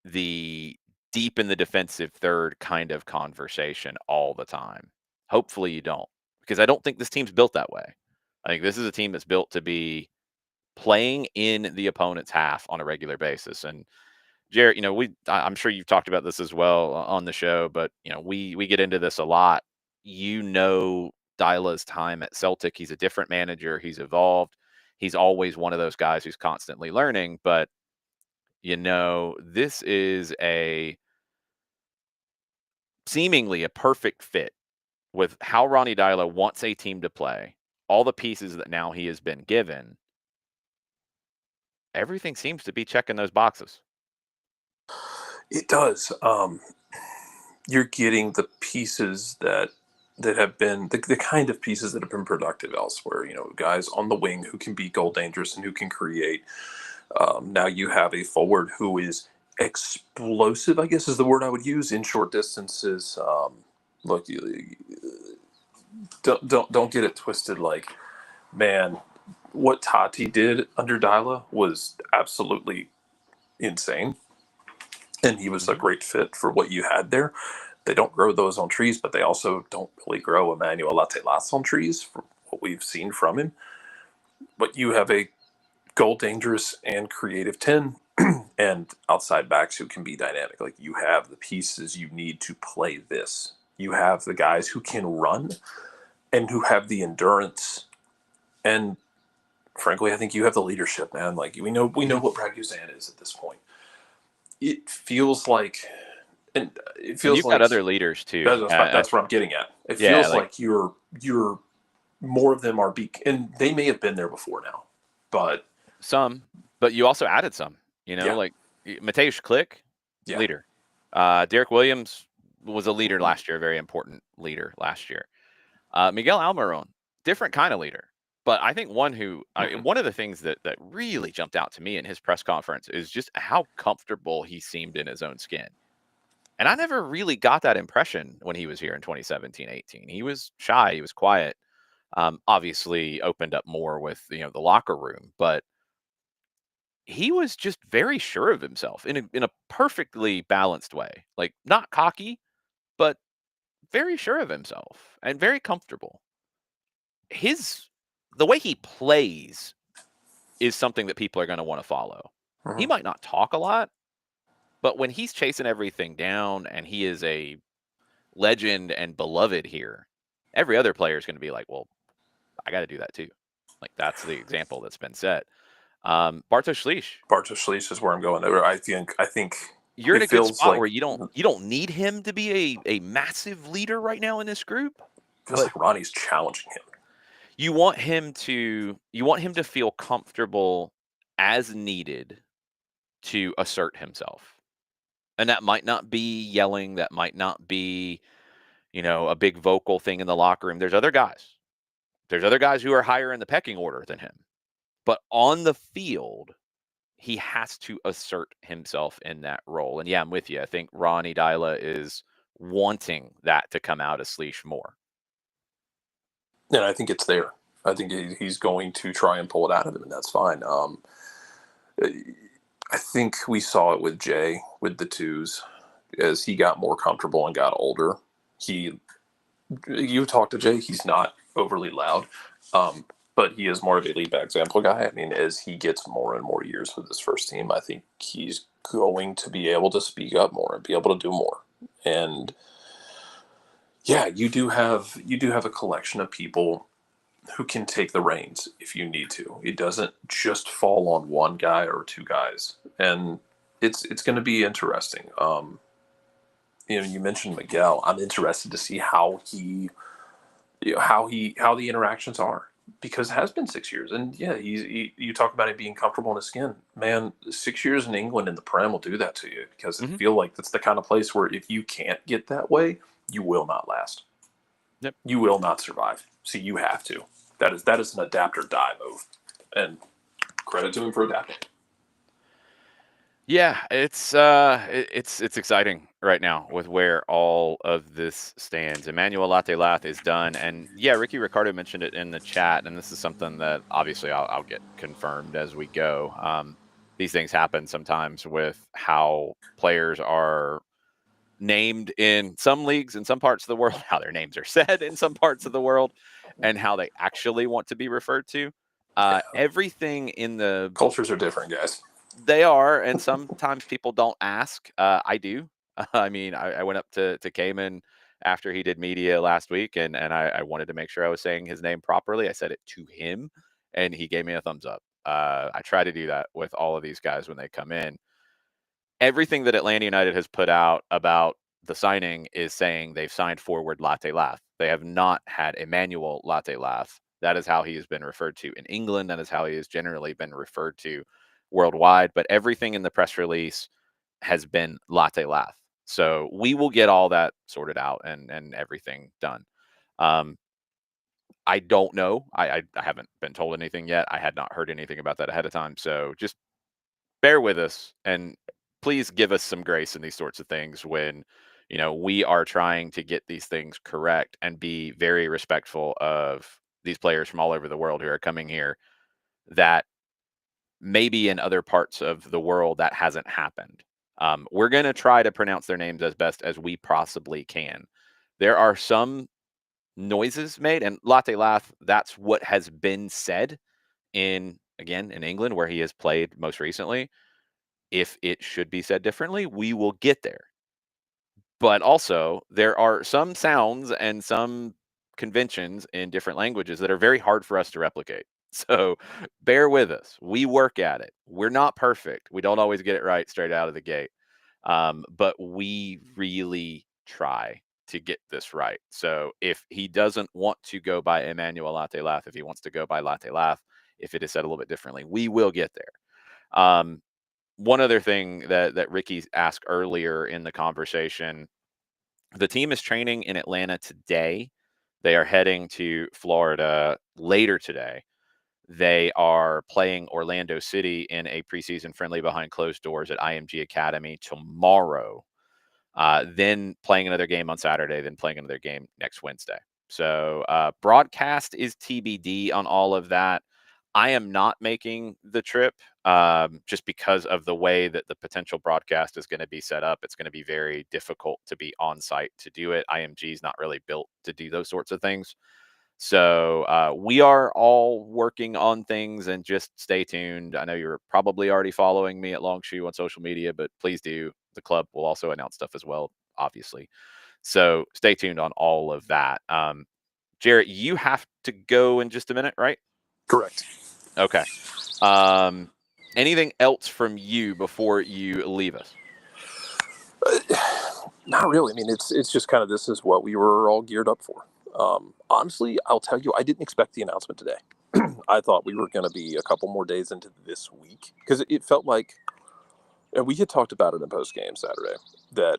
the deep in the defensive third kind of conversation all the time. Hopefully you don't, because I don't think this team's built that way. I think this is a team that's built to be playing in the opponent's half on a regular basis. And Jarrett, I'm sure you've talked about this as well on the show, but we get into this a lot. Dyla's time at Celtic. He's a different manager. He's evolved. He's always one of those guys who's constantly learning. But this is a seemingly a perfect fit with how Ronnie Dyla wants a team to play. All the pieces that now he has been given. Everything seems to be checking those boxes. It does. You're getting the pieces that have been the kind of pieces that have been productive elsewhere. Guys on the wing who can be goal dangerous and who can create. Now you have a forward who is explosive, I guess is the word I would use in short distances. Look, don't get it twisted. Like, man, what Tati did under Dyla was absolutely insane, and he was a Mhm. great fit for what you had there. They don't grow those on trees, but they also don't really grow Emmanuel Latte Lath on trees from what we've seen from him. But you have a goal dangerous and creative 10 and outside backs who can be dynamic. Like, you have the pieces you need to play this. You have the guys who can run and who have the endurance. And frankly, I think you have the leadership, man. Like, we know what Brad Guzan is at this point. It feels like, and it And feels you've got like other leaders too. that's what I'm getting at. It Yeah, feels like like you're more of them are and they may have been there before now, but some, but you also added some. yeah, Like Mateusz Klick, yeah. leader. Derek Williams was a leader last year, a very important leader last year. Miguel Almiron, different kind of leader. But I think one of the things that really jumped out to me in his press conference is just how comfortable he seemed in his own skin. And I never really got that impression when he was here in 2017-18. He was shy, he was quiet. Obviously opened up more with the locker room, but he was just very sure of himself in a perfectly balanced way. Like, not cocky, but very sure of himself and very comfortable. His The way he plays is something that people are going to want to follow. He Mhm. might not talk a lot, but when he's chasing everything down and he is a legend and beloved here, every other player is going to be like, well, I got to do that too. Like, that's the example that's been set. Bartosz Slisz, Bartosz Slisz is where I'm going. I think you're in it a good feels spot like where you don't need him to be a massive leader right now in this group, feels but like Ronnie's challenging him. you want him to feel comfortable as needed to assert himself. And that might not be yelling, that might not be, a big vocal thing in the locker room. There's other guys. There's other guys who are higher in the pecking order than him. But on the field, he has to assert himself in that role. And yeah, I'm with you. I think Ronnie Dyla is wanting that to come out of Sleesh more. And I think it's there. I think he's going to try and pull it out of him, and that's fine. I think we saw it with Jay, with the twos, as he got more comfortable and got older. You talk to Jay, he's not overly loud, but he is more of a lead by example guy. I mean, as he gets more and more years with his first team, I think he's going to be able to speak up more and be able to do more. And yeah, you do have a collection of people who can take the reins if you need to. It doesn't just fall on one guy or two guys, and it's going to be interesting. You mentioned Miguel. I'm interested to see how the interactions are, because it has been 6 years, and yeah, you talk about it being comfortable in his skin. Man, 6 years in England in the Prem will do that to you, because I feel like that's the kind of place where if you can't get that way, you will not last. Yep. You will not survive. So you have to. That is an adapt or die move, and credit to him for adapting. Yeah, it's exciting right now with where all of this stands. Emmanuel Latte Lath is done, and yeah, Ricky Ricardo mentioned it in the chat, and this is something that obviously I'll get confirmed as we go. These things happen sometimes with how players are named in some leagues in some parts of the world, how their names are said in some parts of the world, and how they actually want to be referred to. Everything in the cultures are different, guys. They are, and sometimes people don't ask. I do. I mean, I went up to Cayman after he did media last week, and I wanted to make sure I was saying his name properly. I said it to him, and he gave me a thumbs up. I try to do that with all of these guys when they come in. Everything that Atlanta United has put out about the signing is saying they've signed forward Latte Lath. They have not had Emmanuel Latte Lath. That is how he has been referred to in England. That is how he has generally been referred to worldwide. But everything in the press release has been Latte Lath. So we will get all that sorted out and everything done. I don't know. I haven't been told anything yet. I had not heard anything about that ahead of time. So just bear with us, and please give us some grace in these sorts of things when we are trying to get these things correct and be very respectful of these players from all over the world who are coming here, that maybe in other parts of the world that hasn't happened. We're going to try to pronounce their names as best as we possibly can. There are some noises made, and Latte Lath, that's what has been said in England, where he has played most recently. If it should be said differently, we will get there. But also, there are some sounds and some conventions in different languages that are very hard for us to replicate. So bear with us. We work at it. We're not perfect. We don't always get it right straight out of the gate. But we really try to get this right. So if he doesn't want to go by Emmanuel Latte Lath, if he wants to go by Latte Lath, if it is said a little bit differently, we will get there. One other thing that Ricky asked earlier in the conversation, the team is training in Atlanta today. They are heading to Florida later today. They are playing Orlando City in a preseason friendly behind closed doors at IMG Academy tomorrow. Then playing another game on Saturday, then playing another game next Wednesday. So broadcast is TBD on all of that. I am not making the trip just because of the way that the potential broadcast is going to be set up. It's going to be very difficult to be on site to do it. IMG is not really built to do those sorts of things. So we are all working on things, and just stay tuned. I know you're probably already following me at Longshoe on social media, but please do. The club will also announce stuff as well, obviously. So stay tuned on all of that. Jarrett, you have to go in just a minute, right? Correct. Okay. Anything else from you before you leave us? Not really. I mean, it's just kind of, this is what we were all geared up for. Honestly, I'll tell you, I didn't expect the announcement today. I thought we were going to be a couple more days into this week, because it felt like, and we had talked about it in post game Saturday, that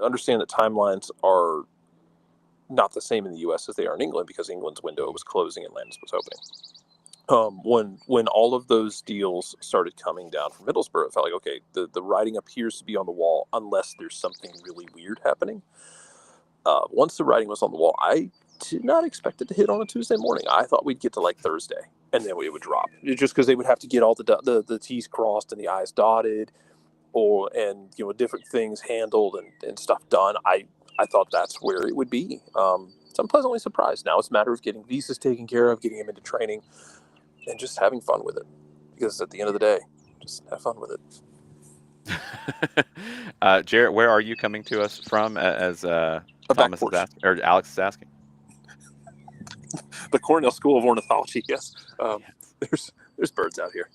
understand that timelines are not the same in the U.S. as they are in England because England's window was closing and Landis was opening. When all of those deals started coming down from Middlesbrough, it felt like, okay, the writing appears to be on the wall unless there's something really weird happening. Once the writing was on the wall, I did not expect it to hit on a Tuesday morning. I thought we'd get to like Thursday, and then it would drop. Just because they would have to get all the T's crossed and the I's dotted, and different things handled and stuff done. I thought that's where it would be. So I'm pleasantly surprised. Now it's a matter of getting visas taken care of, getting him into training, and just having fun with it. Because at the end of the day, just have fun with it. Jarrett, where are you coming to us from as Thomas is asking, or Alex is asking? The Cornell School of Ornithology, yes. There's birds out here.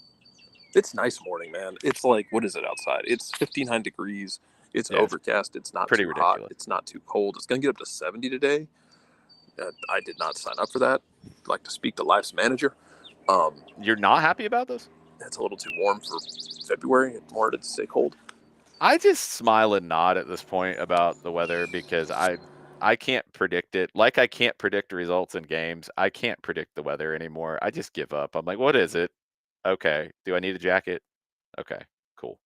It's nice morning, man. It's like, what is it outside? It's 59 degrees. It's overcast. It's not pretty too ridiculous. hot. It's not too cold. It's going to get up to 70 today. I did not sign up for that. I'd like to speak to Life's manager. You're not happy about this? It's a little too warm for February. It's more to stay cold. I just smile and nod at this point about the weather because I can't predict it. Like I can't predict results in games. I can't predict the weather anymore. I just give up. I'm like, what is it? Okay. Do I need a jacket? Okay, cool.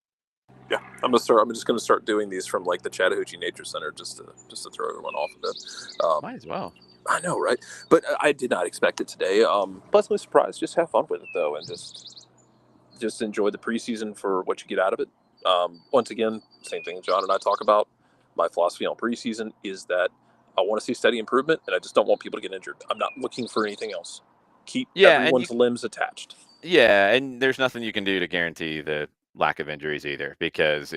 Yeah, I'm just gonna start doing these from like the Chattahoochee Nature Center just to throw everyone off of it. Might as well. I know, right? But I did not expect it today. Pleasantly surprised. Just have fun with it though, and just enjoy the preseason for what you get out of it. Once again, same thing John and I talk about. My philosophy on preseason is that I want to see steady improvement, and I just don't want people to get injured. I'm not looking for anything else. Keep everyone's limbs attached. Yeah, and there's nothing you can do to guarantee the lack of injuries either, because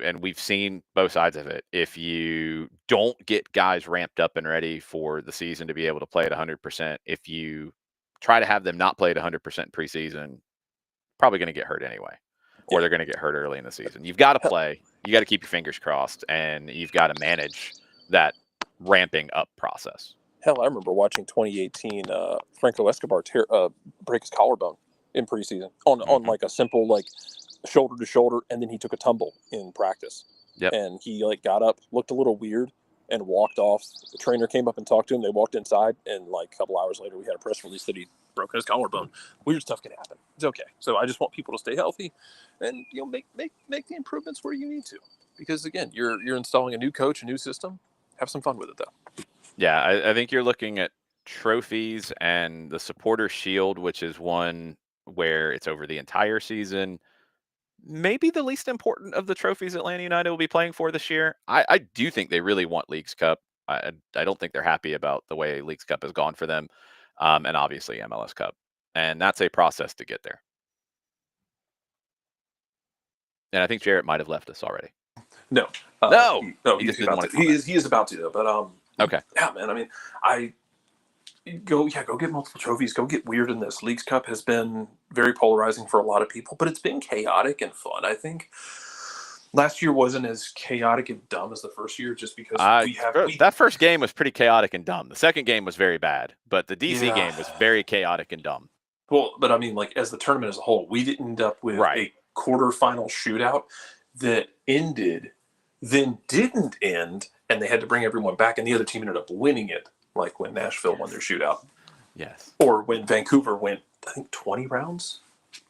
and we've seen both sides of it. If you don't get guys ramped up and ready for the season to be able to play at 100%, if you try to have them not play at 100% preseason, probably going to get hurt anyway, or they're going to get hurt early in the season. You've got to play. You got to keep your fingers crossed, and you've got to manage that ramping up process. Hell, I remember watching 2018 Franco Escobar break his collarbone in preseason on like a simple like shoulder to shoulder, and then he took a tumble in practice. Yep. And he like got up, looked a little weird, and walked off. The trainer came up and talked to him. They walked inside, and like a couple hours later, we had a press release that he broken his collarbone. Weird stuff can happen. It's okay. So I just want people to stay healthy, and make the improvements where you need to. Because again, you're installing a new coach, a new system. Have some fun with it though. Yeah, I think you're looking at trophies and the supporter shield, which is one where it's over the entire season. Maybe the least important of the trophies Atlanta United will be playing for this year. I do think they really want Leagues Cup. I don't think they're happy about the way Leagues Cup has gone for them, and obviously MLS Cup. And that's a process to get there. And I think Jarrett might have left us already. No. He just didn't want to. He is about to though. But okay. Yeah, man. I mean, go get multiple trophies. Go get weird in this. Leagues Cup has been very polarizing for a lot of people, but it's been chaotic and fun. I think last year wasn't as chaotic and dumb as the first year, just because that first game was pretty chaotic and dumb. The second game was very bad, but the DC game was very chaotic and dumb. Well, but I mean, like as the tournament as a whole, we didn't end up with a quarterfinal shootout that ended, then didn't end, and they had to bring everyone back, and the other team ended up winning it, like when Nashville won their shootout. Yes. Or when Vancouver went, I think, 20 rounds.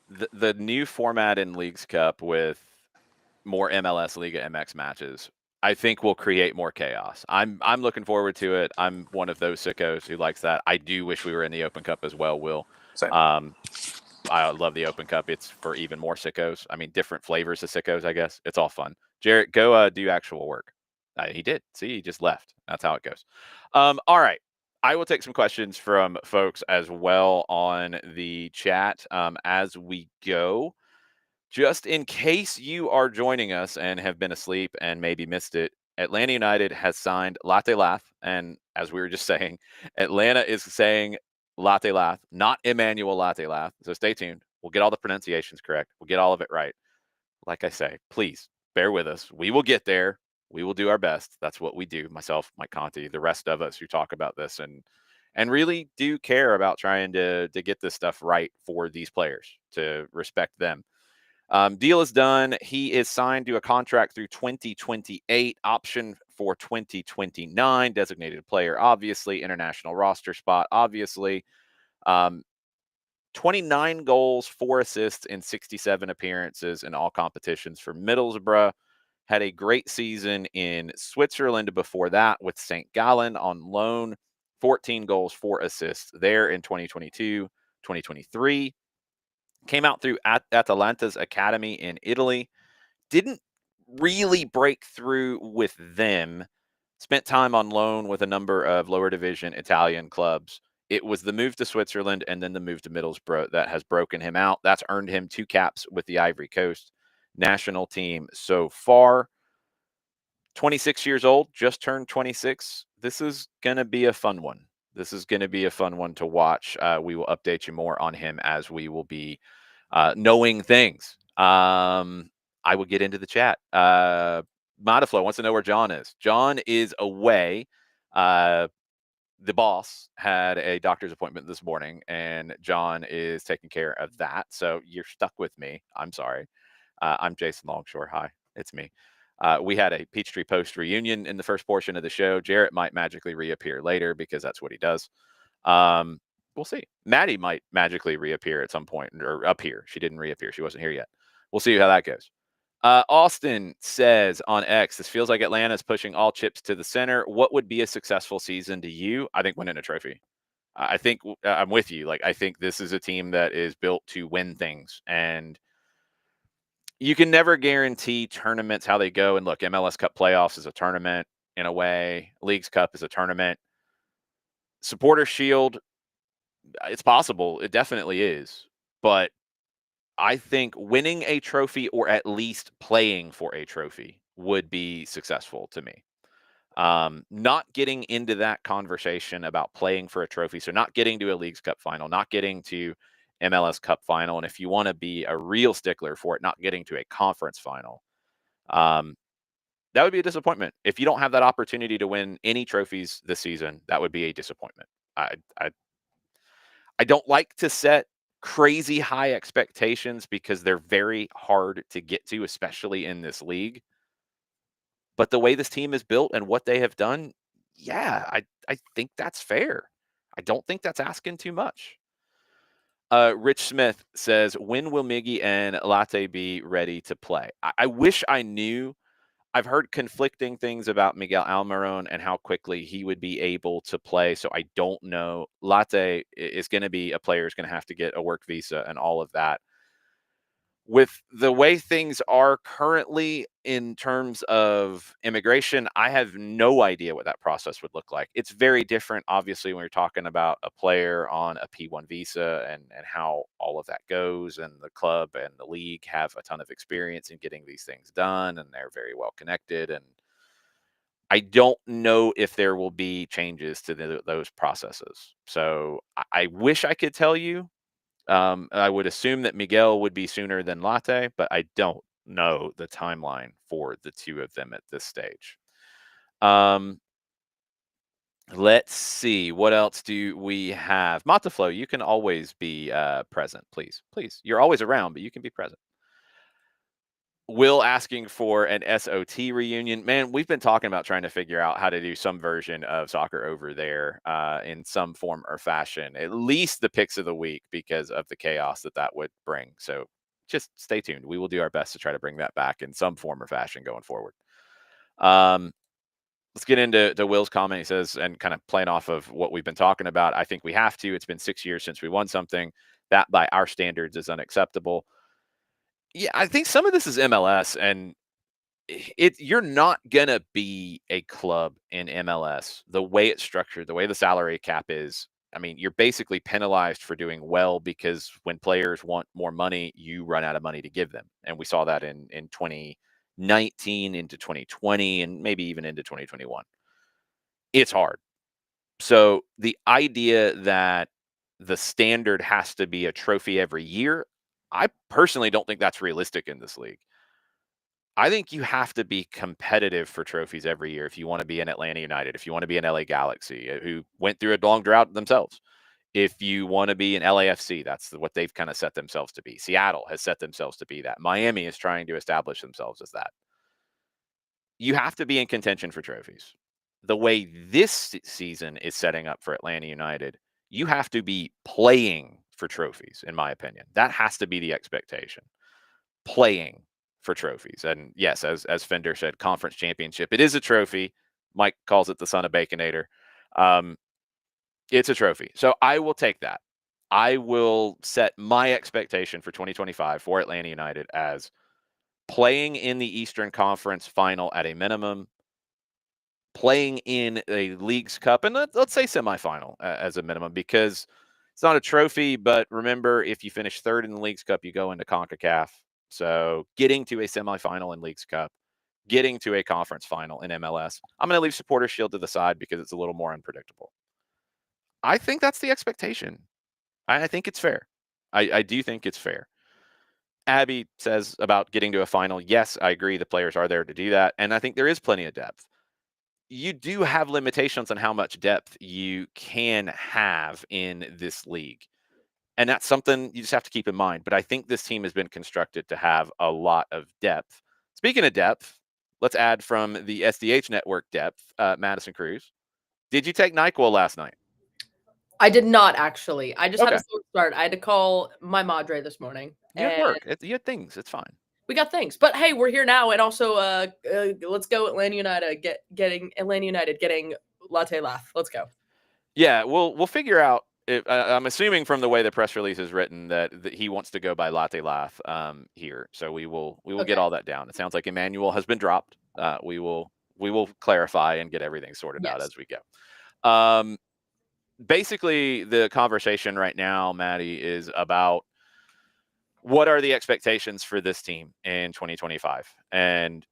The new format in Leagues Cup with more MLS Liga MX matches, I think will create more chaos. I'm looking forward to it. I'm one of those sickos who likes that. I do wish we were in the Open Cup as well, Will. Same. I love the Open Cup. It's for even more sickos. I mean, different flavors of sickos, I guess. It's all fun. Jarrett, go do actual work. He did. See, he just left. That's how it goes. All right. I will take some questions from folks as well on the chat as we go. Just in case you are joining us and have been asleep and maybe missed it, Atlanta United has signed Latte Lath. And as we were just saying, Atlanta is saying Latte Lath, not Emmanuel Latte Lath. So stay tuned. We'll get all the pronunciations correct. We'll get all of it right. Like I say, please bear with us. We will get there. We will do our best. That's what we do. Myself, Mike Conti, the rest of us who talk about this and really do care about trying to get this stuff right for these players, to respect them. Deal is done. He is signed to a contract through 2028, option for 2029. Designated player, obviously. International roster spot, obviously. 29 goals, 4 assists in 67 appearances in all competitions for Middlesbrough. Had a great season in Switzerland before that with St. Gallen on loan. 14 goals, 4 assists there in 2022, 2023. Came out through Atalanta's academy in Italy. Didn't really break through with them. Spent time on loan with a number of lower division Italian clubs. It was the move to Switzerland and then the move to Middlesbrough that has broken him out. That's earned him 2 caps with the Ivory Coast national team so far. 26 years old, just turned 26. This is going to be a fun one. This is going to be a fun one to watch. We will update you more on him as we will be knowing things. I will get into the chat. Modiflow wants to know where John is. John is away. The boss had a doctor's appointment this morning, and John is taking care of that. So you're stuck with me. I'm sorry. I'm Jason Longshore. Hi, it's me. We had a Peachtree Post reunion in the first portion of the show. Jarrett might magically reappear later because that's what he does. We'll see. Maddie might magically reappear at some point or up here. She didn't reappear. She wasn't here yet. We'll see how that goes. Austin says on X, this feels like Atlanta's pushing all chips to the center. What would be a successful season to you? I think winning a trophy. I think I'm with you. Like, I think this is a team that is built to win things, and you can never guarantee tournaments how they go. And look, MLS Cup playoffs is a tournament in a way. Leagues Cup is a tournament. Supporter Shield, it's possible. It definitely is. But I think winning a trophy or at least playing for a trophy would be successful to me. Not getting into that conversation about playing for a trophy. So not getting to a Leagues Cup final, not getting to MLS Cup final. And if you want to be a real stickler for it, not getting to a conference final. That would be a disappointment. If you don't have that opportunity to win any trophies this season, that would be a disappointment. I don't like to set crazy high expectations because they're very hard to get to, especially in this league. But the way this team is built and what they have done, yeah, I think that's fair. I don't think that's asking too much. Rich Smith says, when will Miggy and Latte be ready to play? I wish I knew. I've heard conflicting things about Miguel Almiron and how quickly he would be able to play. So I don't know. Latte is going to be a player who's going to have to get a work visa and all of that. With the way things are currently in terms of immigration, I have no idea what that process would look like. It's very different, obviously, when you're talking about a player on a P1 visa and how all of that goes. And the club and the league have a ton of experience in getting these things done, and they're very well connected. And I don't know if there will be changes to those processes. So I wish I could tell you. I would assume that Miguel would be sooner than Latte, but I don't know the timeline for the two of them at this stage. Let's see. What else do we have? Mataflow, you can always be present, please. Please. You're always around, but you can be present. Will asking for an SOT reunion. Man, we've been talking about trying to figure out how to do some version of soccer over there in some form or fashion, at least the picks of the week, because of the chaos that would bring. So just stay tuned. We will do our best to try to bring that back in some form or fashion going forward. Let's get into Will's comment. He says, and kind of playing off of what we've been talking about, I think we have to. It's been 6 years since we won something. That by our standards is unacceptable. Yeah, I think some of this is MLS, and you're not gonna be a club in MLS the way it's structured, the way the salary cap is. I mean, you're basically penalized for doing well because when players want more money, you run out of money to give them, and we saw that in 2019 into 2020 and maybe even into 2021. It's hard. So the idea that the standard has to be a trophy every year, I personally don't think that's realistic in this league. I think you have to be competitive for trophies every year if you want to be an Atlanta United, if you want to be an LA Galaxy, who went through a long drought themselves. If you want to be an LAFC, that's what they've kind of set themselves to be. Seattle has set themselves to be that. Miami is trying to establish themselves as that. You have to be in contention for trophies. The way this season is setting up for Atlanta United, you have to be playing for trophies, in my opinion. That has to be the expectation. Playing for trophies. And yes, as Fender said, conference championship. It is a trophy. Mike calls it the son of Baconator. It's a trophy. So I will take that. I will set my expectation for 2025 for Atlanta United as playing in the Eastern Conference final at a minimum, playing in a Leagues Cup, and let's say semifinal as a minimum, because it's not a trophy. But remember, if you finish third in the Leagues Cup, you go into CONCACAF. So getting to a semifinal in Leagues Cup, getting to a conference final in MLS. I'm going to leave Supporter Shield to the side because it's a little more unpredictable. I think that's the expectation. I think it's fair. I do think it's fair. Abby says about getting to a final. Yes, I agree. The players are there to do that. And I think there is plenty of depth. You do have limitations on how much depth you can have in this league. And that's something you just have to keep in mind. But I think this team has been constructed to have a lot of depth. Speaking of depth, let's add from the SDH network depth, Madison Cruz. Did you take NyQuil last night? I did not, actually. I just had Okay. a slow start. I had to call my madre this morning. You had and work. You had things. It's fine. We got things. But hey, we're here now. And also, let's go Atlanta United getting Latte Lath. Let's go. Yeah, we'll figure out. I'm assuming from the way the press release is written that he wants to go by Latte Lath here. So we will Okay. get all that down. It sounds like Emmanuel has been dropped. We will clarify and get everything sorted out Yes. as we go. Basically, the conversation right now, Maddie, is about what are the expectations for this team in 2025, and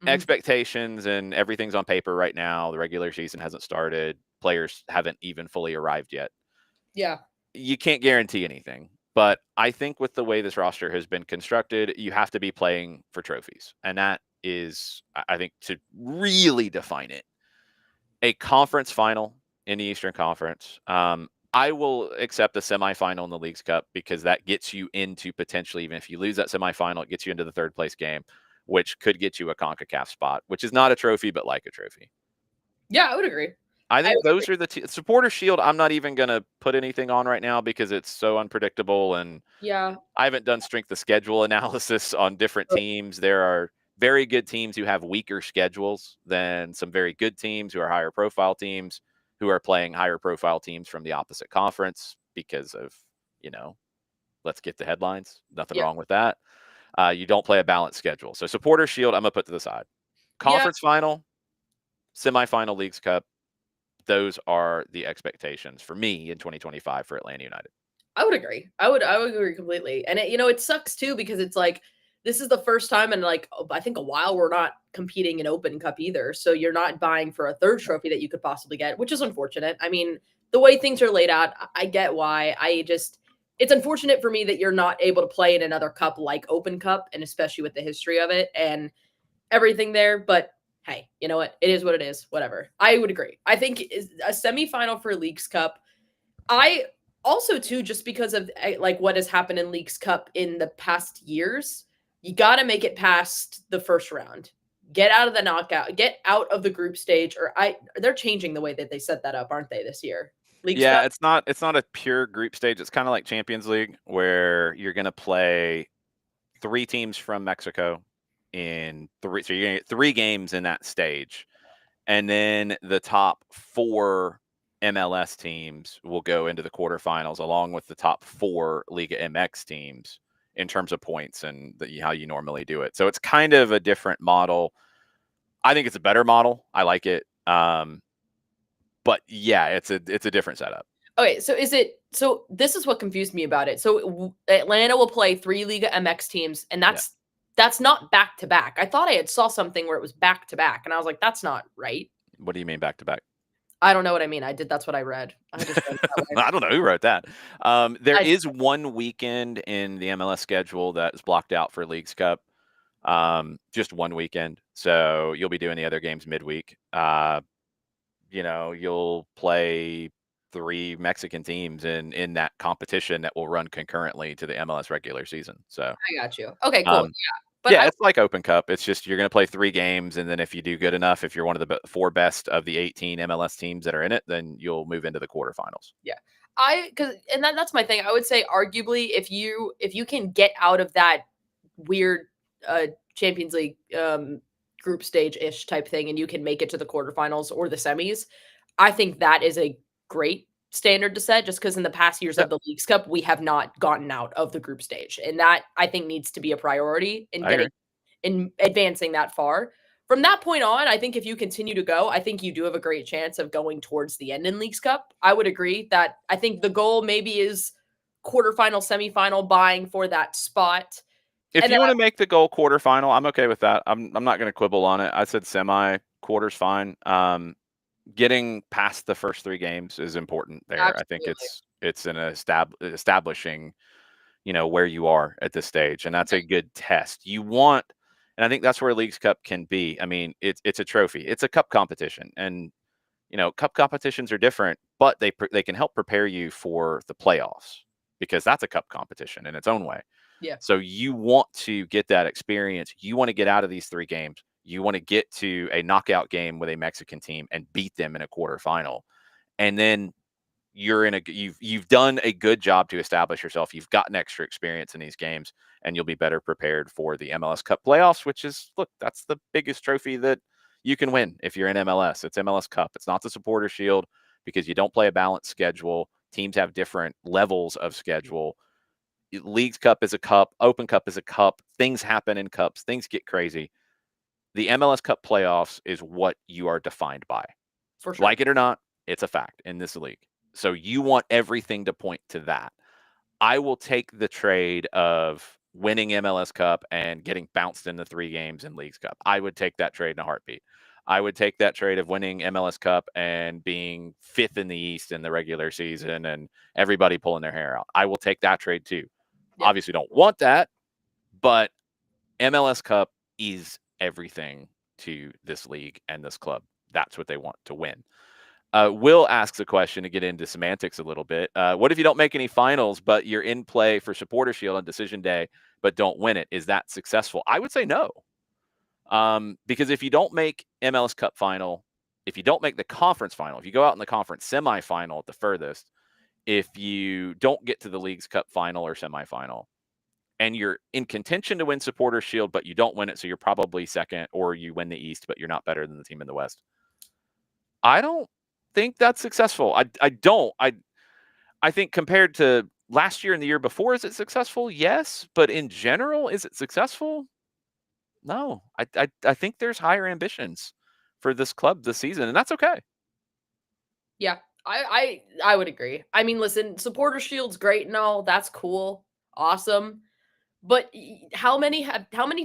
expectations and everything's on paper right now. The regular season hasn't started. Players haven't even fully arrived yet. Yeah. You can't guarantee anything, but I think with the way this roster has been constructed, you have to be playing for trophies. And that is, I think, to really define it, a conference final in the Eastern Conference. I will accept the semifinal in the Leagues Cup because that gets you into potentially, even if you lose that semifinal, it gets you into the third place game, which could get you a CONCACAF spot, which is not a trophy, but like a trophy. Yeah, I would agree. I think those are the Supporter Shield. I'm not even going to put anything on right now because it's so unpredictable. And Yeah. I haven't done strength of schedule analysis on different teams. There are very good teams who have weaker schedules than some very good teams who are higher profile teams who are playing higher profile teams from the opposite conference because of, let's get the headlines. Nothing wrong with that. You don't play a balanced schedule. So Supporter Shield, I'm going to put to the side. Conference final, semifinal Leagues Cup. Those are the expectations for me in 2025 for Atlanta United. I would agree. I would agree completely. And it sucks too because it's like this is the first time in I think a while we're not competing in Open Cup either. So you're not buying for a third trophy that you could possibly get, which is unfortunate. I mean, the way things are laid out, I get why. It's unfortunate for me that you're not able to play in another cup like Open Cup, and especially with the history of it and everything there. But hey, you know what? It is what it is. Whatever. I would agree. I think a semifinal for Leagues Cup. I also too, just because of what has happened in Leagues Cup in the past years, you got to make it past the first round. Get out of the knockout. Get out of the group stage. They're changing the way that they set that up, aren't they, this year? Leagues Cup? It's not a pure group stage. It's kind of like Champions League where you're going to play 3 teams from Mexico in 3. So you're going to get 3 games in that stage. And then the top 4 MLS teams will go into the quarterfinals along with the top 4 Liga MX teams in terms of points and how you normally do it. So it's kind of a different model. I think it's a better model. I like it. But yeah, it's a different setup. Okay, so this is what confused me about it. So Atlanta will play 3 Liga MX teams, and that's not back to back. I thought I had saw something where it was back to back, and I was like, that's not right. What do you mean back to back? I don't know what I mean. That's what I read. I just read it that way. I don't know who wrote that. There is one weekend in the MLS schedule that is blocked out for Leagues Cup. Just one weekend. So you'll be doing the other games midweek. You'll play 3 Mexican teams in that competition that will run concurrently to the MLS regular season. So, I got you. Okay, cool. um, But yeah, it's like Open Cup. It's just you're going to play 3 games, and then if you do good enough, if you're one of the 4 best of the 18 MLS teams that are in it, then you'll move into the quarterfinals. that's my thing. I would say arguably if you can get out of that weird Champions League group stage-ish type thing and you can make it to the quarterfinals or the semis, I think that is a great standard to set, just because in the past years of the Leagues Cup, we have not gotten out of the group stage. And that I think needs to be a priority in I agree. in advancing that far. From that point on, I think if you continue to go, I think you do have a great chance of going towards the end in Leagues Cup. I would agree that I think the goal maybe is quarterfinal, semifinal, buying for that spot. If And you then want to make the goal quarterfinal, I'm okay with that. I'm not going to quibble on it. I said semi, quarters fine. Getting past the first 3 games is important there. I think Absolutely. it's an establishing, where you are at this stage, and that's a good test. You want, and I think that's where Leagues Cup can be. I mean, it's a trophy. It's a cup competition, and cup competitions are different, but they can help prepare you for the playoffs because that's a cup competition in its own way. Yeah. So you want to get that experience. You want to get out of these 3 games. You want to get to a knockout game with a Mexican team and beat them in a quarterfinal. And then you've done a good job to establish yourself. You've gotten extra experience in these games, and you'll be better prepared for the MLS Cup playoffs, which is, look, that's the biggest trophy that you can win if you're in MLS. It's MLS Cup. It's not the Supporter Shield because you don't play a balanced schedule. Teams have different levels of schedule. Leagues Cup is a cup. Open Cup is a cup. Things happen in cups. Things get crazy. The MLS Cup playoffs is what you are defined by. For sure. Like it or not, it's a fact in this league. So you want everything to point to that. I will take the trade of winning MLS Cup and getting bounced in the 3 games in Leagues Cup. I would take that trade in a heartbeat. I would take that trade of winning MLS Cup and being 5th in the East in the regular season and everybody pulling their hair out. I will take that trade too. Yeah. Obviously don't want that, but MLS Cup is everything to this league and this club. That's what they want to win. Will asks a question to get into semantics a little bit. What if you don't make any finals, but you're in play for Supporter Shield on decision day, but don't win it? Is that successful? I would say no. Because if you don't make MLS Cup final, if you don't make the conference final, if you go out in the conference semifinal at the furthest, if you don't get to the Leagues Cup final or semifinal, and you're in contention to win Supporter Shield, but you don't win it, so you're probably second, or you win the East, but you're not better than the team in the West. I don't think that's successful. I don't. I think compared to last year and the year before, is it successful? Yes. But in general, is it successful? No. I think there's higher ambitions for this club this season, and that's okay. Yeah, I would agree. I mean, listen, Supporter Shield's great and all. That's cool. Awesome. But how many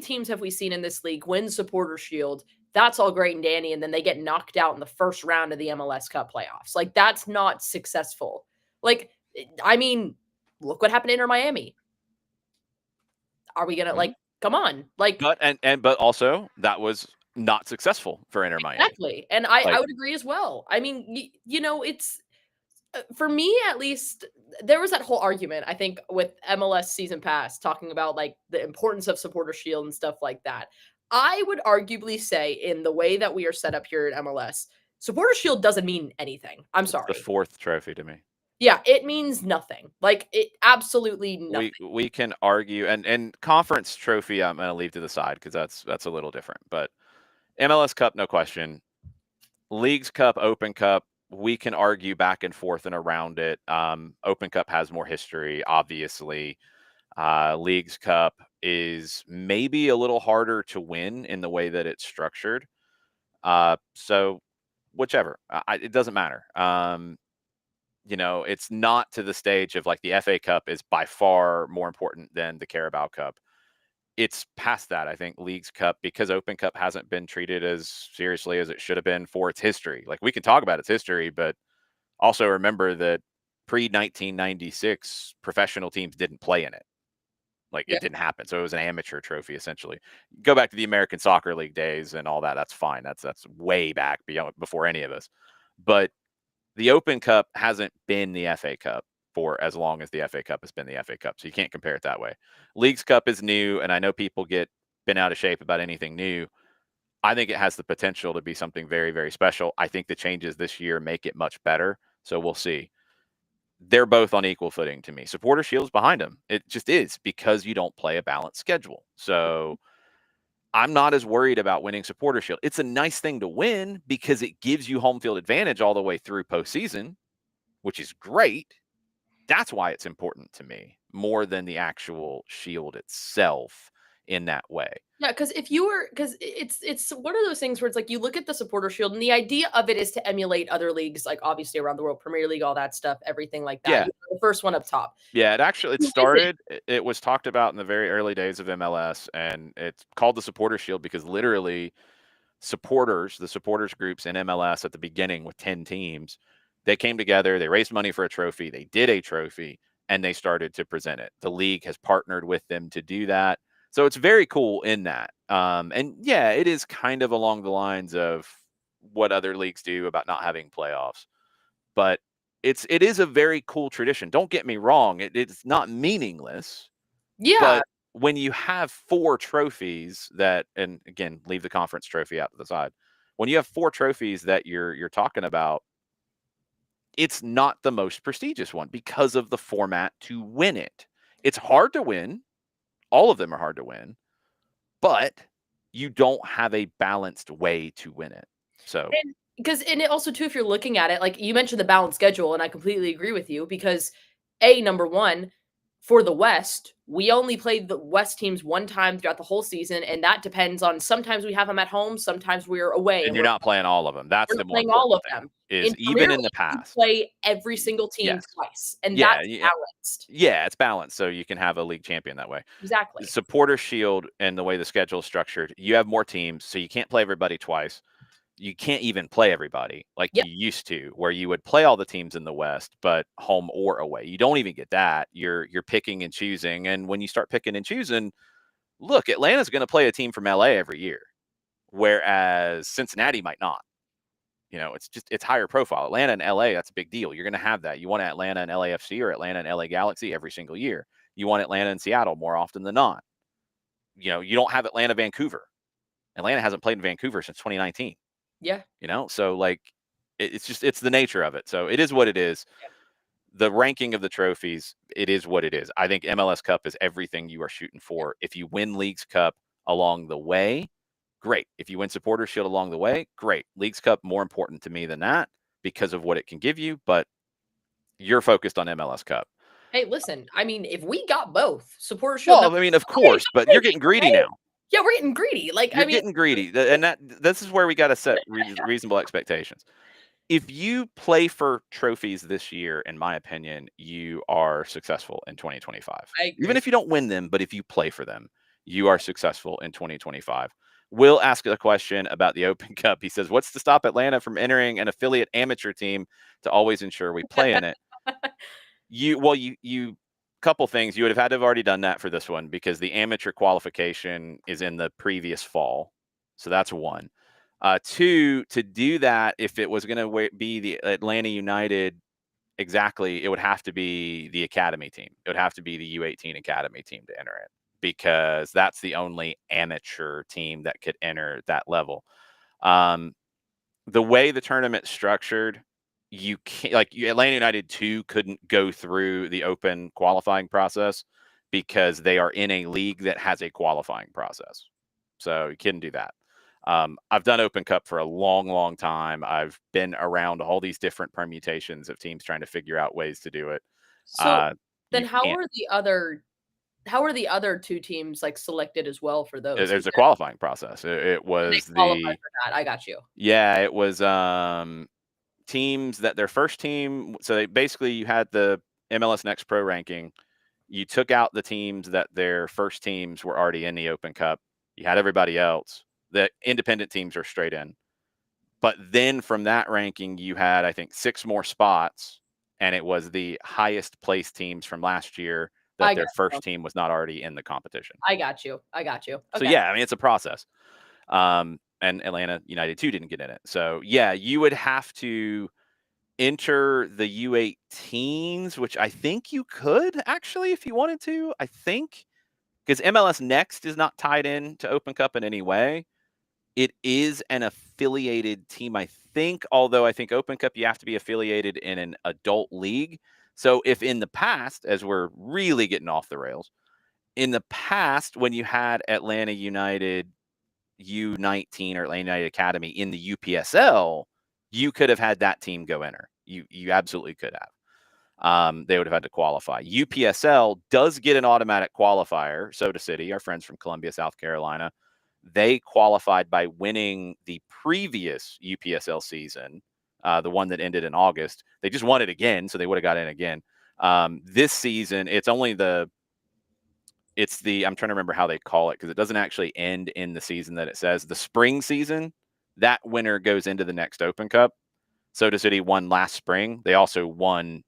teams have we seen in this league win Supporter Shield? That's all great and dandy, and then they get knocked out in the first round of the MLS Cup playoffs. Like, that's not successful. Like, I mean, look what happened to Inter Miami. Are we gonna come on? Like, but also that was not successful for Inter Miami. Exactly, and I would agree as well. I mean, it's for me at least. There was that whole argument, I think, with MLS Season Pass talking about like the importance of Supporter Shield and stuff like that. I would arguably say, in the way that we are set up here at MLS, Supporter Shield doesn't mean anything. I'm sorry. The 4th trophy to me. Yeah, it means nothing. Like, it absolutely nothing. We can argue, and conference trophy I'm going to leave to the side because that's a little different. But MLS Cup, no question. Leagues Cup, Open Cup, we can argue back and forth and around it. Open Cup has more history, obviously. Leagues Cup is maybe a little harder to win in the way that it's structured. So whichever, it doesn't matter. It's not to the stage of like the FA Cup is by far more important than the Carabao Cup. It's past that. I think Leagues Cup, because Open Cup hasn't been treated as seriously as it should have been for its history. Like, we can talk about its history, but also remember that pre-1996 professional teams didn't play in it. Like, it didn't happen. So it was an amateur trophy, essentially. Go back to the American Soccer League days and all that. That's fine. That's way back before any of us. But The Open Cup hasn't been the FA Cup for as long as the FA Cup has been the FA Cup, so you can't compare it that way. Leagues Cup is new, and I know people get bent out of shape about anything new. I think it has the potential to be something very, very special. I think the changes this year make it much better, so we'll see. They're both on equal footing to me. Supporter Shield's behind them. It just is because you don't play a balanced schedule. So I'm not as worried about winning Supporter Shield. It's a nice thing to win because it gives you home field advantage all the way through postseason, which is great. That's why it's important to me more than the actual Shield itself in that way. Yeah, because it's one of those things where it's like you look at the Supporter Shield, and the idea of it is to emulate other leagues, like obviously around the world, Premier League, all that stuff, everything like that. Yeah. The first one up top. Yeah, it started, it was talked about in the very early days of MLS, and it's called the Supporter Shield because literally the supporters groups in MLS at the beginning with 10 teams, they came together, they raised money for a trophy, they did a trophy, and they started to present it. The league has partnered with them to do that. So it's very cool in that. And yeah, it is kind of along the lines of what other leagues do about not having playoffs. But it is a very cool tradition. Don't get me wrong, it's not meaningless. Yeah. But when you have 4 trophies that, and again, leave the conference trophy out to the side. When you have 4 trophies that you're talking about, it's not the most prestigious one because of the format to win it. It's hard to win. All of them are hard to win, but you don't have a balanced way to win it. So And it also too, if you're looking at it, like you mentioned the balanced schedule, and I completely agree with you because number one, for the West, we only played the West teams one time throughout the whole season, and that depends on sometimes we have them at home, sometimes we're away, and you're not playing all of them. That's we're the not more playing all of important them. thing, is In even Premier in the League, you past. play every single team Yes. twice, and Yeah, that's yeah. balanced. Yeah, it's balanced, so you can have a league champion that way. Exactly. The Supporter Shield and the way the schedule is structured, you have more teams, so you can't play everybody twice. You can't even play everybody like Yep. you used to, where you would play all the teams in the West, but home or away. You don't even get that. You're picking and choosing, and when you start picking and choosing, look, Atlanta's going to play a team from LA every year, whereas Cincinnati might not. You know, it's higher profile. Atlanta and LA, that's a big deal. You're going to have that. You want Atlanta and LAFC or Atlanta and LA Galaxy every single year. You want Atlanta and Seattle more often than not. You know, you don't have Atlanta, Vancouver. Atlanta hasn't played in Vancouver since 2019. Yeah. You know, so like it's the nature of it. So it is what it is. Yeah. The ranking of the trophies, it is what it is. I think MLS Cup is everything you are shooting for. If you win Leagues Cup along the way, great. If you win Supporter Shield along the way, great. Leagues Cup more important to me than that because of what it can give you, but you're focused on MLS Cup. Hey, listen, I mean, if we got both Supporter Shield, Well, I mean, of course, but you're getting greedy now. Yeah, we're getting greedy. Like, You're I mean, getting greedy, and this is where we got to set reasonable expectations. If you play for trophies this year, in my opinion, you are successful in 2025. I agree. Even if you don't win them, but if you play for them, you are successful in 2025. Will ask a question about the Open Cup. He says, "What's to stop Atlanta from entering an affiliate amateur team to always ensure we play in it?" You couple things. You would have had to have already done that for this one because the amateur qualification is in the previous fall. So that's one. 2, to do that, if it was going to be the Atlanta United, exactly, it would have to be the academy team. It would have to be the U18 academy team to enter it because that's the only amateur team that could enter that level. The way the tournament's structured, you can't, like Atlanta United 2 couldn't go through the open qualifying process because they are in a league that has a qualifying process. So you couldn't do that. I've done Open Cup for a long, long time. I've been around all these different permutations of teams trying to figure out ways to do it. So then You how can't. are the other 2 teams like selected as well for those? There's a qualifying process. It They was qualify for that. I got you. yeah, it was teams that their first team. So they basically, you had the MLS Next Pro ranking. You took out the teams that their first teams were already in the Open Cup. You had everybody else. The independent teams are straight in. But then from that ranking, you had, I think, 6 more spots, and it was the highest placed teams from last year that their first team was not already in the competition. I got you. Okay. So yeah, I mean, it's a process. And Atlanta United 2 didn't get in it. So yeah, you would have to enter the U18s, which I think you could actually if you wanted to. I think because MLS Next is not tied in to Open Cup in any way. It is an affiliated team, I think, although I think Open Cup, you have to be affiliated in an adult league. So if in the past, as we're really getting off the rails, in the past, when you had Atlanta United U19 or Atlanta United Academy in the UPSL, you could have had that team go enter. You absolutely could have. They would have had to qualify. UPSL does get an automatic qualifier. Soda City, our friends from Columbia, South Carolina, they qualified by winning the previous UPSL season, the one that ended in August. They just won it again, so they would have got in again. This season, it's the I'm trying to remember how they call it because it doesn't actually end in the season that it says. The spring season, that winner goes into the next Open Cup. Soda City won last spring. They also won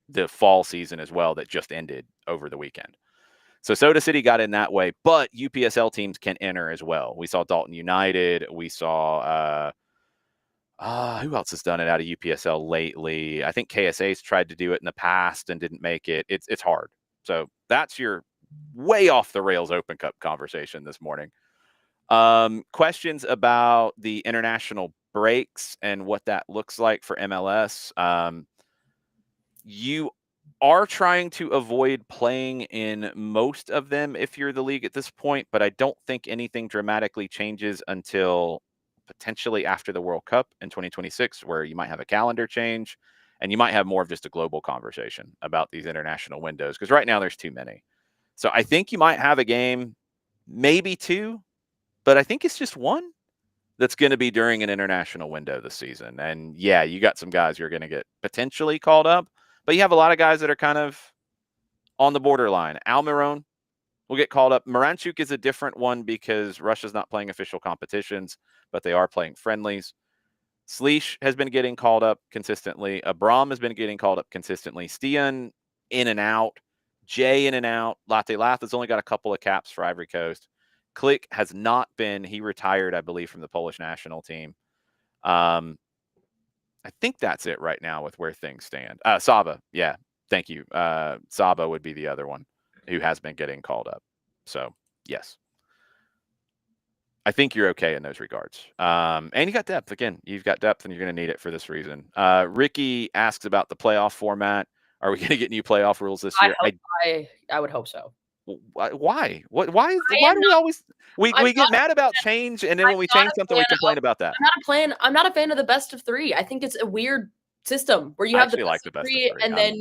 the fall season as well that just ended over the weekend. So Soda City got in that way, but UPSL teams can enter as well. We saw Dalton United. We saw who else has done it out of UPSL lately? I think KSA's tried to do it in the past and didn't make it. It's hard. So that's your way off the rails Open Cup conversation this morning. Questions about the international breaks and what that looks like for MLS. You are trying to avoid playing in most of them if you're the league at this point, but I don't think anything dramatically changes until potentially after the World Cup in 2026, where you might have a calendar change and you might have more of just a global conversation about these international windows. Because right now there's too many. So I think you might have a game, maybe two, but I think it's just one that's going to be during an international window this season. And yeah, you got some guys you're going to get potentially called up, but you have a lot of guys that are kind of on the borderline. Almiron will get called up. Moranchuk is a different one because Russia's not playing official competitions, but they are playing friendlies. Sleesh has been getting called up consistently. Abram has been getting called up consistently. Stian in and out. Jay in and out. Latte Lath has only got a couple of caps for Ivory Coast. Click has not been. He retired, I believe, from the Polish national team. I think that's it right now with where things stand. Saba, yeah, thank you. Saba would be the other one who has been getting called up. So, yes. I think you're okay in those regards. And you got depth. Again, you've got depth and you're going to need it for this reason. Ricky asks about the playoff format. Are we going to get new playoff rules this year? I would hope so. Why? Why do we always we get mad about change, and then when we change something, we complain about that? I'm not a fan of the best of three. I think it's a weird system where you have the best of three, and then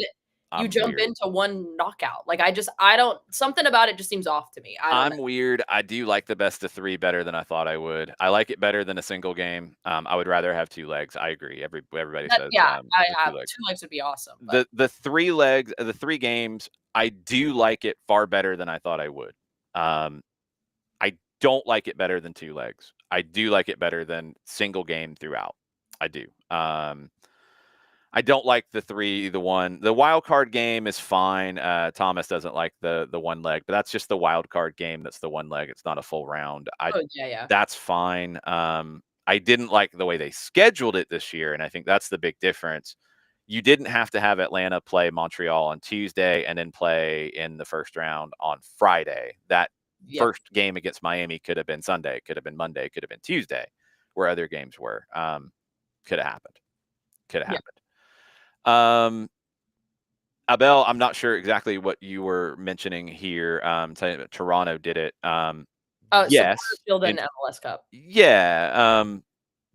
you jump into one knockout. Like I don't something about it just seems off to me. I'm weird. I do like the best of three better than I thought I would. I like it better than a single game. I would rather have two legs. I agree. Everybody says I have two legs would be awesome. But the 3 legs, the 3 games, I do like it far better than I thought I would. I don't like it better than 2 legs. I do like it better than single game throughout. I do. I don't like the 1. The wild card game is fine. Thomas doesn't like the 1 leg, but that's just the wild card game. That's the 1 leg. It's not a full round. That's fine. I didn't like the way they scheduled it this year, and I think that's the big difference. You didn't have to have Atlanta play Montreal on Tuesday and then play in the first round on Friday. That first game against Miami could have been Sunday, could have been Monday, could have been Tuesday, where other games were. Could have happened. Abel, I'm not sure exactly what you were mentioning here. Saying that Toronto did it. Yes. Field in MLS Cup. Yeah.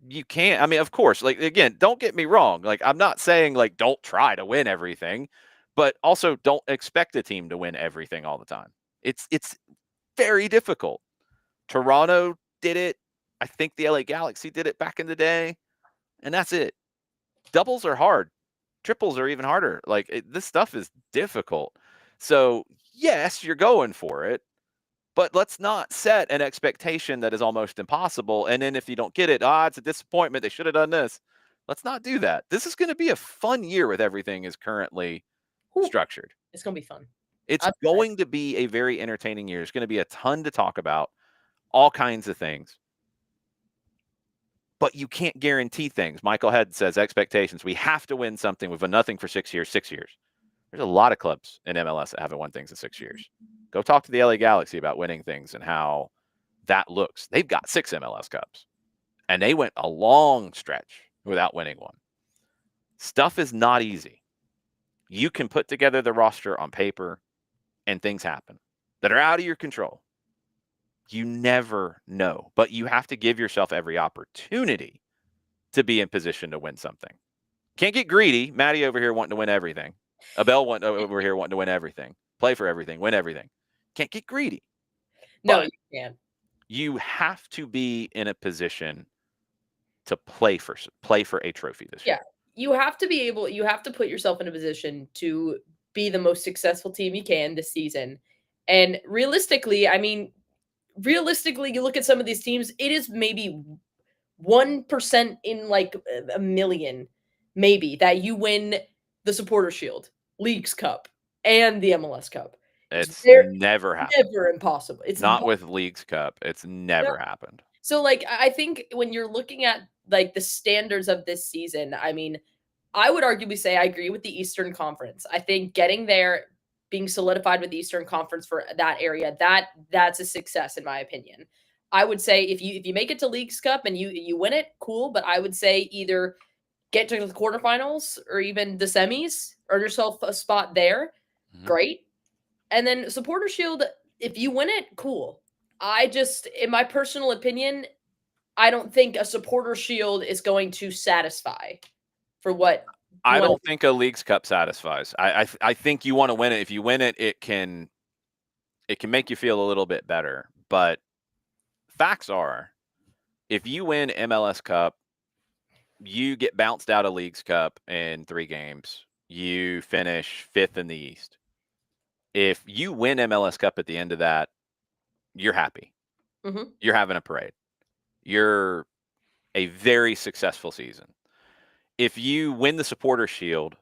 You can't. I mean, of course. Like again, don't get me wrong. Like I'm not saying like don't try to win everything, but also don't expect a team to win everything all the time. It's very difficult. Toronto did it. I think the LA Galaxy did it back in the day, and that's it. Doubles are hard. Triples are even harder. Like this stuff is difficult. So yes, you're going for it, but let's not set an expectation that is almost impossible. And then if you don't get it, it's a disappointment. They should have done this. Let's not do that. This is going to be a fun year with everything is currently structured. It's going to be fun. It's going to be a very entertaining year. There's going to be a ton to talk about, all kinds of things. but you can't guarantee things. Michael Head says expectations. We have to win something. We've won nothing for 6 years. 6 years. There's a lot of clubs in MLS that haven't won things in 6 years. Go talk to the LA Galaxy about winning things and how that looks. They've got 6 MLS Cups, and they went a long stretch without winning one. Stuff is not easy. You can put together the roster on paper, and things happen that are out of your control. You never know, but you have to give yourself every opportunity to be in position to win something. Can't get greedy. Maddie over here wanting to win everything. Abel over here wanting to win everything. Play for everything. Win everything. Can't get greedy. No, But you can't. you have to be in a position to play for a trophy this year. You have to put yourself in a position to be the most successful team you can this season. And realistically, you look at some of these teams, it is maybe 1% in like a million, maybe, that you win the Supporter Shield, Leagues Cup, and the MLS Cup. It's They're never happened. never impossible. It's Not with Leagues Cup. It's never happened. So, like, I think when you're looking at like the standards of this season, I mean, I would arguably say I agree with the Eastern Conference. I think getting there, being solidified with the Eastern Conference for that area, that's a success in my opinion. I would say if you make it to Leagues Cup and you win it, cool. But I would say either get to the quarterfinals or even the semis, earn yourself a spot there. Mhm. Great. And then Supporter Shield, if you win it, cool. I just, in my personal opinion, I don't think a Supporter Shield is going to satisfy for what I one- don't think a Leagues Cup satisfies. I think you want to win it. If you win it, it can make you feel a little bit better. But facts are, if you win MLS Cup, you get bounced out of Leagues Cup in 3 games. You finish 5th in the East. If you win MLS Cup at the end of that, you're happy. Mhm. You're having a parade. You're a very successful season. If you win the Supporter Shield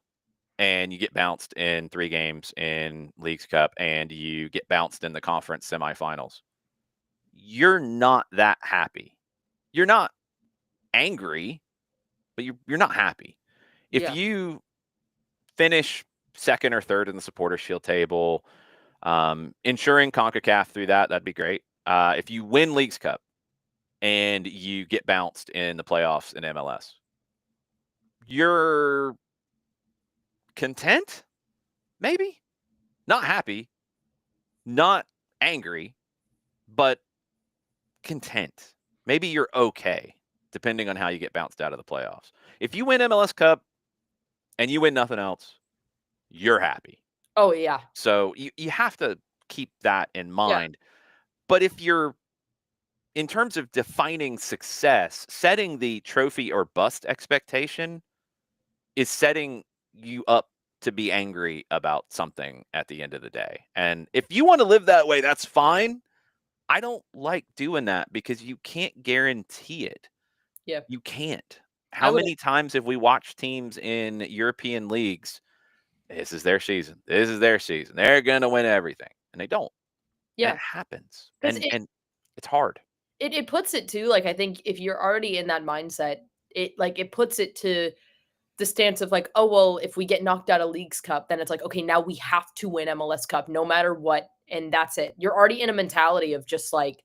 and you get bounced in 3 games in Leagues Cup and you get bounced in the conference semifinals, you're not that happy. You're not angry, but you're not happy. If Yeah. you finish 2nd or 3rd in the Supporter Shield table, ensuring CONCACAF through that'd be great. If you win Leagues Cup and you get bounced in the playoffs in MLS, you're content, maybe? Not happy, not angry, but content. Maybe you're okay, depending on how you get bounced out of the playoffs. If you win MLS Cup and you win nothing else, you're happy. Oh yeah. So you have to keep that in mind. But if you're, in terms of defining success, setting the trophy or bust expectation is setting you up to be angry about something at the end of the day. And if you want to live that way, that's fine. I don't like doing that because you can't guarantee it. Yeah. You can't. I How would- many times have we watched teams in European leagues? This is their season. This is their season. They're going to win everything. And they don't. Yeah. It happens. 'Cause And it's hard. It puts it too, like, I think if you're already in that mindset, it puts it to the stance of like, oh well, if we get knocked out of Leagues Cup, then it's like, okay, now we have to win MLS Cup no matter what, and that's it. You're already in a mentality of just like,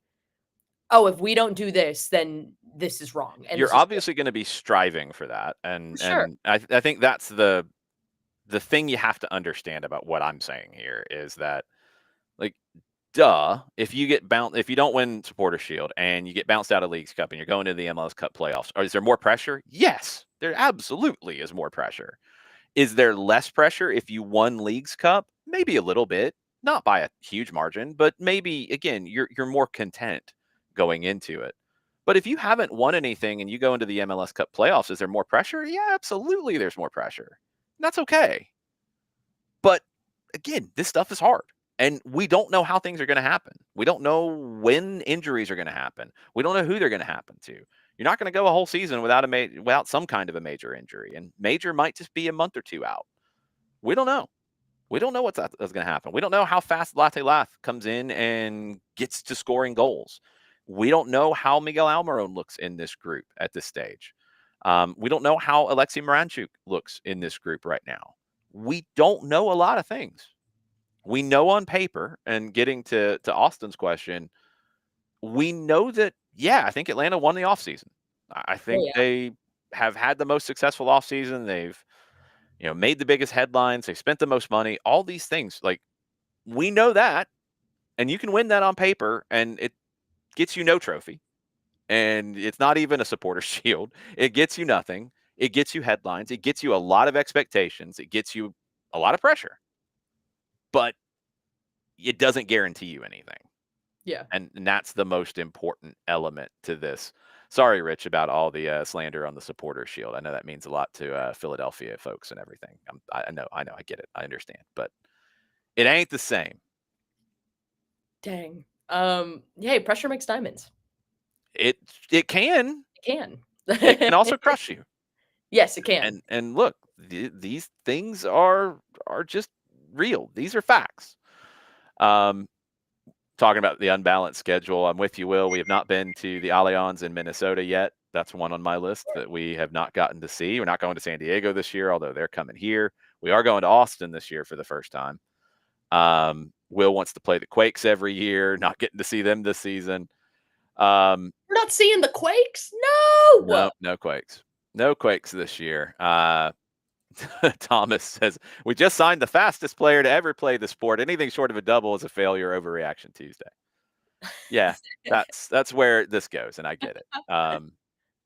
oh, if we don't do this, then this is wrong. And You're this is obviously going to be striving for that. And For sure. and I think that's the thing you have to understand about what I'm saying here is that, like, duh, if you don't win Supporter Shield and you get bounced out of Leagues Cup and you're going to the MLS Cup playoffs, is there more pressure? Yes, there absolutely is more pressure. Is there less pressure if you won Leagues Cup? Maybe a little bit, not by a huge margin, but maybe again, you're more content going into it. But if you haven't won anything and you go into the MLS Cup playoffs, is there more pressure? Yeah, absolutely there's more pressure. That's okay. But again, this stuff is hard. And we don't know how things are going to happen. We don't know when injuries are going to happen. We don't know who they're going to happen to. You're not going to go a whole season without some kind of a major injury. And major might just be a month or 2 out. We don't know. We don't know what's going to happen. We don't know how fast Latte Lath comes in and gets to scoring goals. We don't know how Miguel Almiron looks in this group at this stage. We don't know how Alexei Miranchuk looks in this group right now. We don't know a lot of things. We know on paper, and getting to Austin's question, we know that, I think Atlanta won the offseason. I think they have had the most successful offseason. They've, made the biggest headlines. They spent the most money, all these things. Like, we know that, and you can win that on paper, and it gets you no trophy. And it's not even a supporter shield. It gets you nothing. It gets you headlines. It gets you a lot of expectations. It gets you a lot of pressure. But it doesn't guarantee you anything. Yeah. And that's the most important element to this. Sorry, Rich, about all the slander on the supporter shield. I know that means a lot to Philadelphia folks and everything. I know, I get it. I understand. But it ain't the same. Dang. Hey, pressure makes diamonds. It can. It can. It can also crush you. Yes, it can. And look, these things are just real. These are facts. Talking about the unbalanced schedule, I'm with you, Will. We have not been to the Allianz in Minnesota yet. That's one on my list that we have not gotten to see. We're not going to San Diego this year, although they're coming here. We are going to Austin this year for the first time. Will wants to play the Quakes every year, not getting to see them this season. We're not seeing the Quakes? No! No Quakes. No Quakes this year. Thomas says, we just signed the fastest player to ever play the sport. Anything short of a double is a failure. Overreaction Tuesday. Yeah, that's where this goes, and I get it.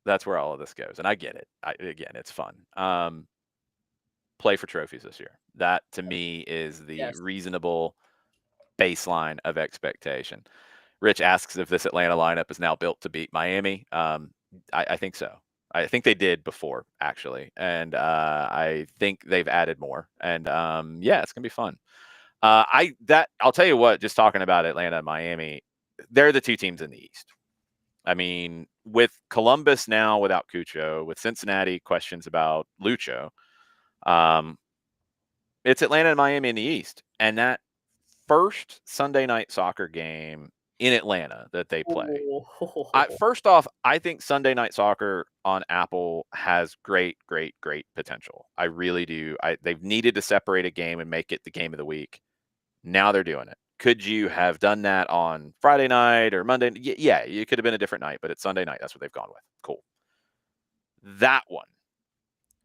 That's where all of this goes, and I get it. Again, it's fun. Play for trophies this year. That, to me, is the reasonable baseline of expectation. Rich asks if this Atlanta lineup is now built to beat Miami. I think so. I think they did before, actually, and I think they've added more. And it's gonna be fun. I'll tell you what. Just talking about Atlanta and Miami, they're the two teams in the East. I mean, with Columbus now without Cucho, with Cincinnati questions about Lucho, it's Atlanta and Miami in the East, and that first Sunday night soccer game in Atlanta that they play. First off, I think Sunday night soccer on Apple has great potential. I really do. They've needed to separate a game and make it the game of the week. Now they're doing it. Could you have done that on Friday night or Monday? Yeah, it could have been a different night, but it's Sunday night. That's what they've gone with. Cool. That one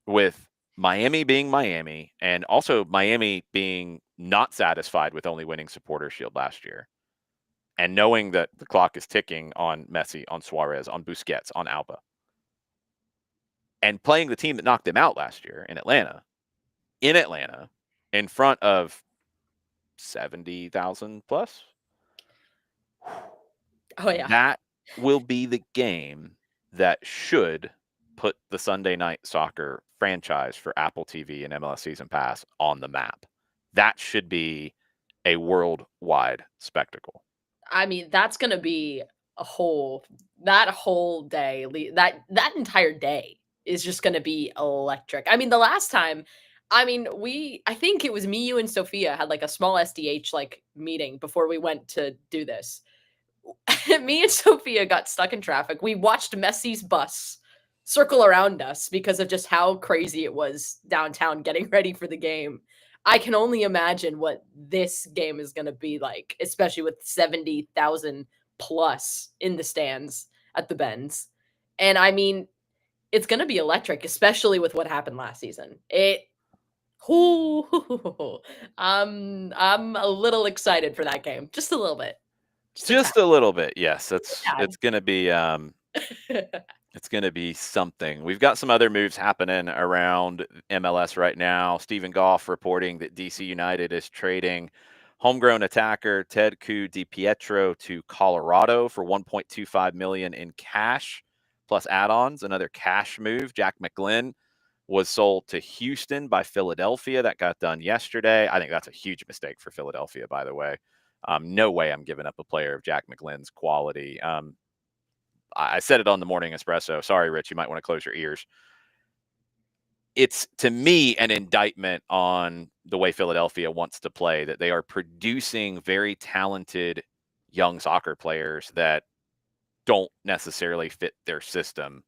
with Miami being Miami, and also Miami being not satisfied with only winning Supporter Shield last year, and knowing that the clock is ticking on Messi, on Suarez, on Busquets, on Alba, and playing the team that knocked them out last year in Atlanta, in front of 70,000 plus. Oh, yeah. That will be the game that should put the Sunday night soccer franchise for Apple TV and MLS Season Pass on the map. That should be a worldwide spectacle. I mean, that's going to be that whole day, that entire day is just going to be electric. I mean, the last time, I think it was me, you, and Sophia had like a small SDH like meeting before we went to do this. Me and Sophia got stuck in traffic. We watched Messi's bus circle around us because of just how crazy it was downtown getting ready for the game. I can only imagine what this game is going to be like, especially with 70,000 plus in the stands at the Bends. And I mean, it's going to be electric, especially with what happened last season. I'm a little excited for that game. Just a little bit. Just a little bit. Yes, it's going to be it's going to be something. We've got some other moves happening around MLS right now. Stephen Goff reporting that DC United is trading homegrown attacker Ted Ku DiPietro to Colorado for $1.25 million in cash plus add-ons. Another cash move. Jack McGlynn was sold to Houston by Philadelphia. That got done yesterday. I think that's a huge mistake for Philadelphia, by the way. No way I'm giving up a player of Jack McGlynn's quality. I said it on the Morning Espresso. Sorry, Rich, you might want to close your ears. It's, to me, an indictment on the way Philadelphia wants to play, that they are producing very talented young soccer players that don't necessarily fit their system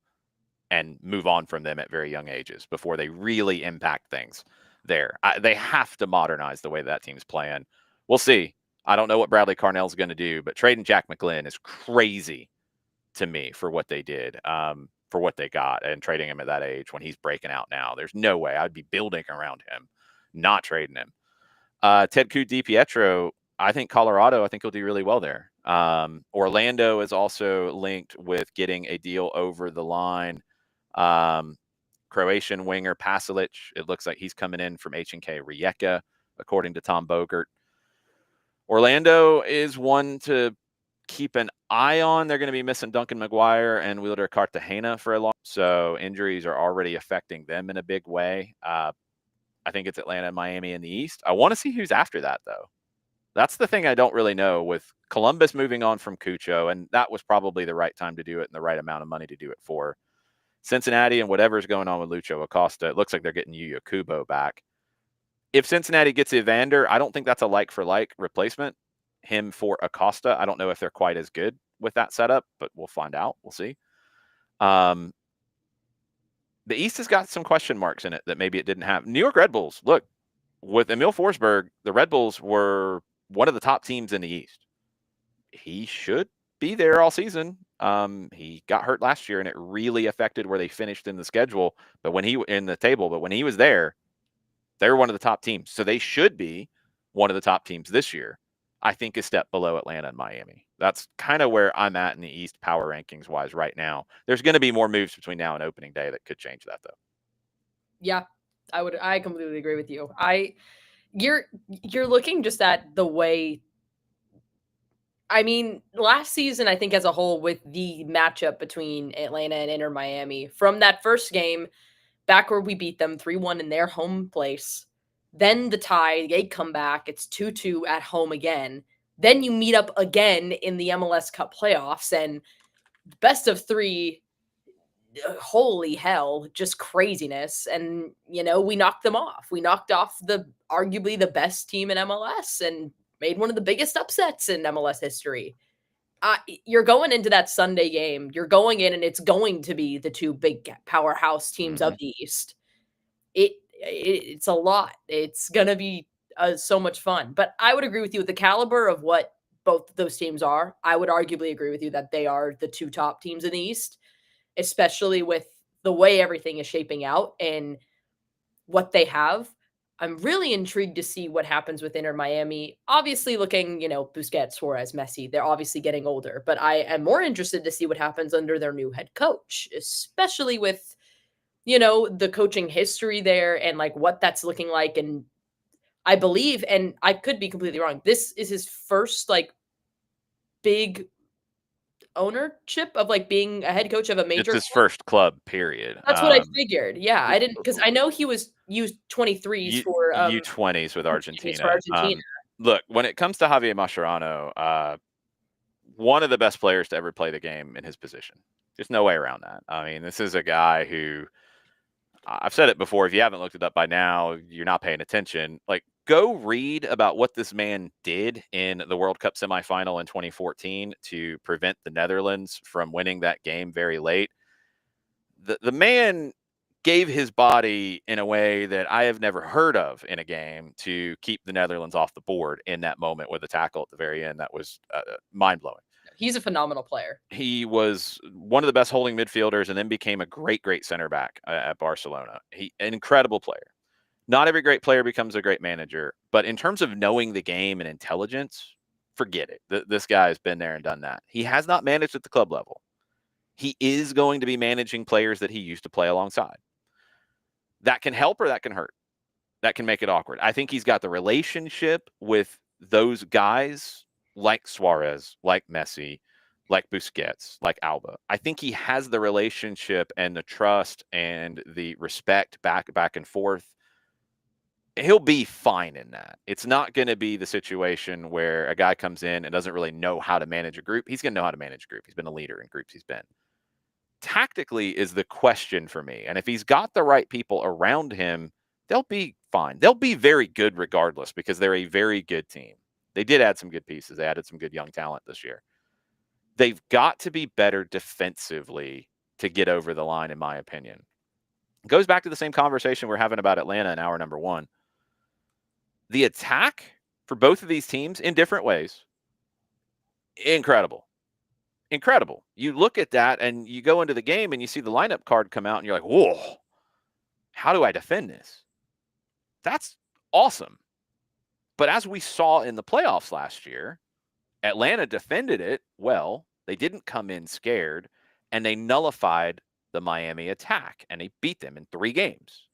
and move on from them at very young ages before they really impact things there. They have to modernize the way that team's playing. We'll see. I don't know what Bradley Carnell's going to do, but trading Jack McGlynn is crazy to me for what they did, for what they got, and trading him at that age when he's breaking out now. There's no way I'd be building around him, not trading him. Ted DiPietro, I think he'll do really well there. Orlando is also linked with getting a deal over the line. Croatian winger Pasalic, it looks like he's coming in from H&K Rijeka, according to Tom Bogert. Orlando is one to keep an eye on. They're going to be missing Duncan McGuire and Wilder Cartagena for a long, so injuries are already affecting them in a big way. I think it's Atlanta and Miami in the East. I want to see who's after that, though. That's the thing I don't really know, with Columbus moving on from Cucho, and that was probably the right time to do it and the right amount of money to do it for. Cincinnati and whatever's going on with Lucho Acosta, it looks like they're getting Yuya Kubo back. If Cincinnati gets Evander, I don't think that's a like-for-like replacement, him for Acosta. I don't know if they're quite as good with that setup, but we'll find out. We'll see. The East has got some question marks in it that maybe it didn't have. New York Red Bulls, look, with Emil Forsberg, the Red Bulls were one of the top teams in the East. He should be there all season. He got hurt last year, and it really affected where they finished in the schedule. But when he was there, they were one of the top teams. So they should be one of the top teams this year. I think a step below Atlanta and Miami. That's kind of where I'm at in the East power rankings wise right now. There's going to be more moves between now and opening day that could change that, though. Yeah, I completely agree with you. You're looking just at the way. I mean, last season, I think as a whole, with the matchup between Atlanta and Inter Miami, from that first game back where we beat them 3-1 in their home place, then the tie, they come back, it's 2-2 at home again. Then you meet up again in the MLS Cup playoffs, and best of three, holy hell, just craziness. And, we knocked them off. We knocked off arguably the best team in MLS and made one of the biggest upsets in MLS history. You're going into that Sunday game. You're going in, and it's going to be the two big powerhouse teams of the East. It's a lot. It's going to be so much fun. But I would agree with you with the caliber of what both of those teams are. I would arguably agree with you that they are the two top teams in the East, especially with the way everything is shaping out and what they have. I'm really intrigued to see what happens with Inter Miami. Obviously, looking, Busquets, Suarez, Messi, they're obviously getting older, but I am more interested to see what happens under their new head coach, especially with, the coaching history there and like what that's looking like. And I believe, and I could be completely wrong, this is his first like big ownership of like being a head coach of a major. It's his first club, period. That's what I figured. Yeah, I didn't, because I know he was U23s for U20s with Argentina. For Argentina. Look, when it comes to Javier Mascherano, one of the best players to ever play the game in his position. There's no way around that. I mean, this is a guy who, I've said it before, if you haven't looked it up by now, you're not paying attention. Like, go read about what this man did in the World Cup semifinal in 2014 to prevent the Netherlands from winning that game very late. The man gave his body in a way that I have never heard of in a game to keep the Netherlands off the board in that moment with a tackle at the very end. That was mind-blowing. He's a phenomenal player. He was one of the best holding midfielders and then became a great center back at Barcelona. An incredible player. Not every great player becomes a great manager, but in terms of knowing the game and intelligence, forget it. This guy has been there and done that. He has not managed at the club level. He is going to be managing players that he used to play alongside. That can help or that can hurt. That can make it awkward. I think he's got the relationship with those guys like Suarez, like Messi, like Busquets, like Alba. I think he has the relationship and the trust and the respect back and forth. He'll be fine in that. It's not going to be the situation where a guy comes in and doesn't really know how to manage a group. He's going to know how to manage a group. He's been a leader in groups he's been. Tactically is the question for me. And if he's got the right people around him, they'll be fine. They'll be very good regardless because they're a very good team. They did add some good pieces. They added some good young talent this year. They've got to be better defensively to get over the line, in my opinion. It goes back to the same conversation we're having about Atlanta in hour number 1. The attack for both of these teams in different ways, incredible. Incredible. You look at that and you go into the game and you see the lineup card come out and you're like, whoa, how do I defend this? That's awesome. But as we saw in the playoffs last year, Atlanta defended it well. They didn't come in scared, and they nullified the Miami attack, and they beat them in 3 games.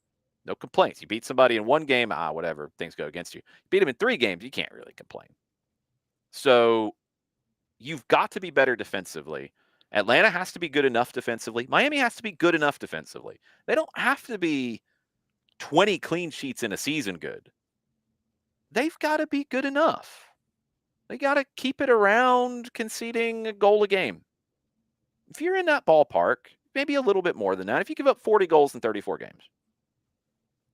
No complaints. You beat somebody in 1 game, whatever, things go against you. You beat them in 3 games, you can't really complain. So you've got to be better defensively. Atlanta has to be good enough defensively. Miami has to be good enough defensively. They don't have to be 20 clean sheets in a season good. They've got to be good enough. They got to keep it around conceding a goal a game. If you're in that ballpark, maybe a little bit more than that, if you give up 40 goals in 34 games,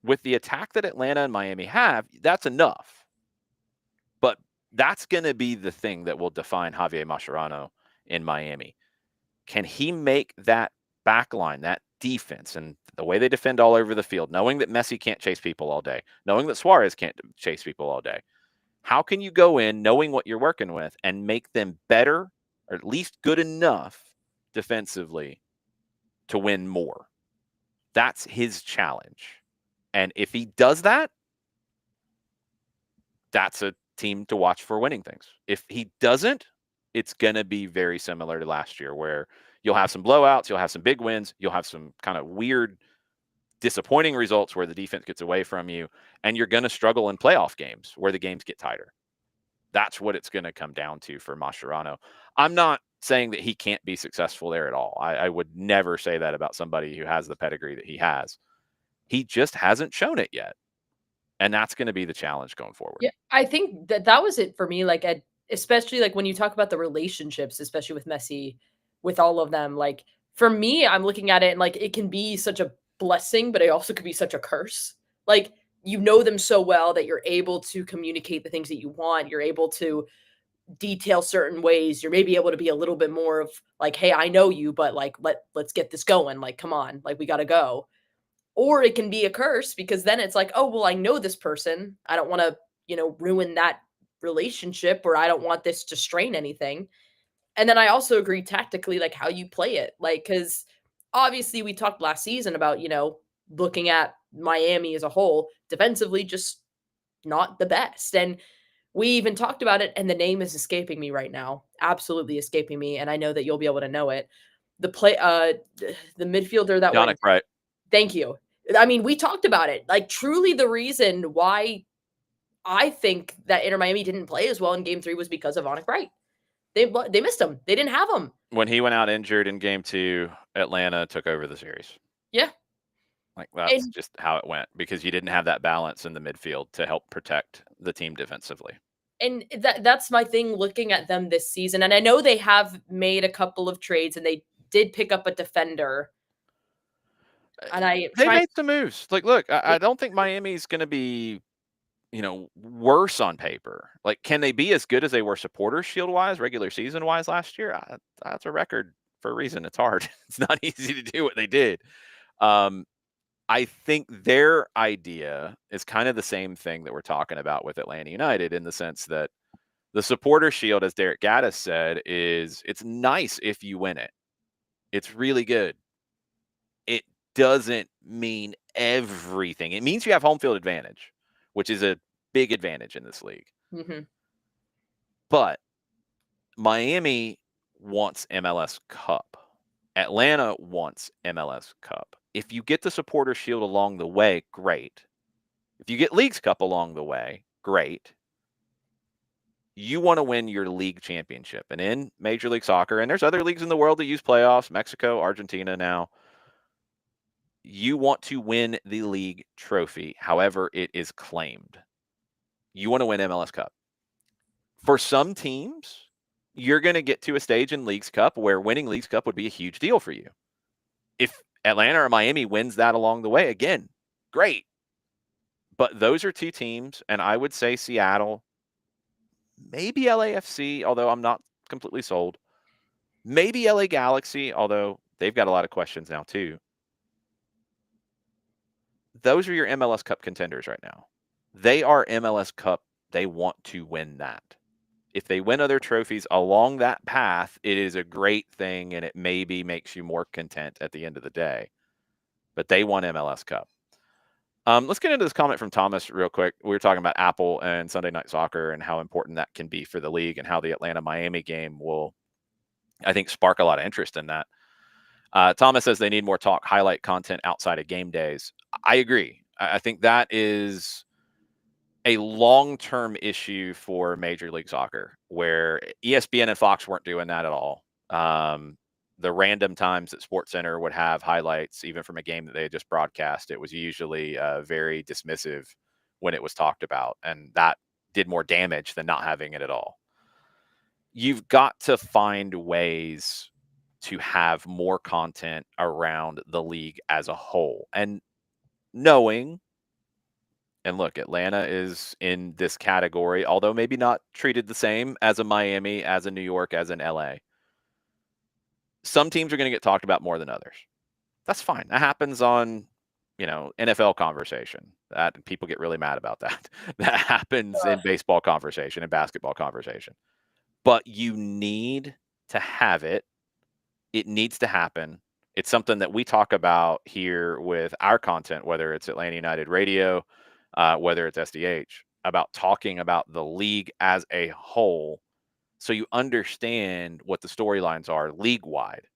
with the attack that Atlanta and Miami have, that's enough. But that's going to be the thing that will define Javier Mascherano in Miami. Can he make that back line, that defense, and the way they defend all over the field, knowing that Messi can't chase people all day, knowing that Suarez can't chase people all day? How can you go in knowing what you're working with and make them better, or at least good enough defensively to win more? That's his challenge. And if he does that, that's a team to watch for winning things. If he doesn't, it's going to be very similar to last year, where you'll have some blowouts, you'll have some big wins, you'll have some kind of weird, disappointing results where the defense gets away from you, and you're going to struggle in playoff games where the games get tighter. That's what it's going to come down to for Mascherano. I'm not saying that he can't be successful there at all. I would never say that about somebody who has the pedigree that he has. He just hasn't shown it yet. And that's going to be the challenge going forward. Yeah, I think that was it for me. Like, especially like when you talk about the relationships, especially with Messi, with all of them, like for me, I'm looking at it and like it can be such a blessing, but it also could be such a curse. Like, you know them so well that you're able to communicate the things that you want. You're able to detail certain ways. You're maybe able to be a little bit more of like, hey, I know you, but like, let's get this going. Like, come on, like we got to go. Or it can be a curse, because then it's like, oh, well, I know this person. I don't want to, ruin that relationship, or I don't want this to strain anything. And then I also agree tactically, like how you play it. Like, because obviously we talked last season about, looking at Miami as a whole, defensively, just not the best. And we even talked about it, and the name is escaping me right now. Absolutely escaping me. And I know that you'll be able to know it. The midfielder that went. Right. Thank you. I mean, we talked about it. Like, truly the reason why I think that Inter Miami didn't play as well in Game 3 was because of Vonnegut Wright. They missed him. They didn't have him. When he went out injured in Game 2, Atlanta took over the series. Yeah. Like, that's just how it went, because you didn't have that balance in the midfield to help protect the team defensively. And that's my thing looking at them this season. And I know they have made a couple of trades, and they did pick up a defender. And they made some moves. Like, look, I don't think Miami's going to be, worse on paper. Like, can they be as good as they were Supporters Shield wise, regular season wise last year? That's a record for a reason. It's hard. It's not easy to do what they did. I think their idea is kind of the same thing that we're talking about with Atlanta United, in the sense that the Supporters Shield, as Derek Gaddis said, it's nice if you win it. It's really good. It doesn't mean everything. It means you have home field advantage, which is a big advantage in this league. Mm-hmm. But Miami wants MLS Cup. Atlanta wants MLS Cup. If you get the Supporters Shield along the way, great. If you get Leagues Cup along the way, great. You want to win your league championship. And in Major League Soccer, and there's other leagues in the world that use playoffs, Mexico, Argentina now, you want to win the league trophy, however it is claimed. You want to win MLS Cup. For some teams, you're going to get to a stage in Leagues Cup where winning Leagues Cup would be a huge deal for you. If Atlanta or Miami wins that along the way, again, great. But those are two teams, and I would say Seattle, maybe LAFC, although I'm not completely sold, Maybe LA Galaxy, although they've got a lot of questions now too. Those are your MLS Cup contenders right now. They are MLS Cup. They want to win that. If they win other trophies along that path, it is a great thing, and it maybe makes you more content at the end of the day. But they want MLS Cup. Let's get into this comment from Thomas real quick. We were talking about Apple and Sunday Night Soccer and how important that can be for the league, and how the Atlanta-Miami game will, I think, spark a lot of interest in that. Thomas says they need more talk, highlight content outside of game days. I agree. I think that is a long-term issue for Major League Soccer, where ESPN and Fox weren't doing that at all. The random times that SportsCenter would have highlights, even from a game that they had just broadcast, it was usually very dismissive when it was talked about, and that did more damage than not having it at all. You've got to find ways to have more content around the league as a whole, and knowing, and look, Atlanta is in this category, although maybe not treated the same as a Miami, as a New York, as an LA. Some teams are going to get talked about more than others. That's fine. That happens on, NFL conversation. That people get really mad about that. That happens in baseball conversation and basketball conversation. But you need to have it. It needs to happen. It's something that we talk about here with our content, whether it's Atlanta United Radio, whether it's SDH, about talking about the league as a whole, so you understand what the storylines are league-wide.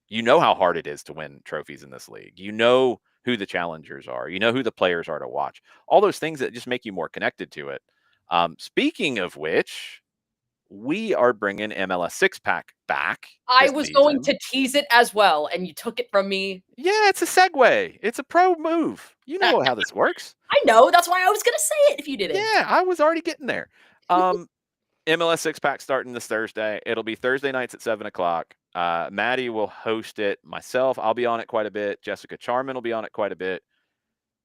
You know how hard it is to win trophies in this league. You know who the challengers are. You know who the players are to watch. All those things that just make you more connected to it. Speaking of which, we are bringing MLS six-pack back. I was going to tease it as well, and you took it from me. Yeah, it's a segue. It's a pro move. You know how this works. I know. That's why I was going to say it if you didn't. Yeah, I was already getting there. MLS six-pack starting this Thursday. It'll be Thursday nights at 7 o'clock. Maddie will host it. Myself, I'll be on it quite a bit. Jessica Charman will be on it quite a bit.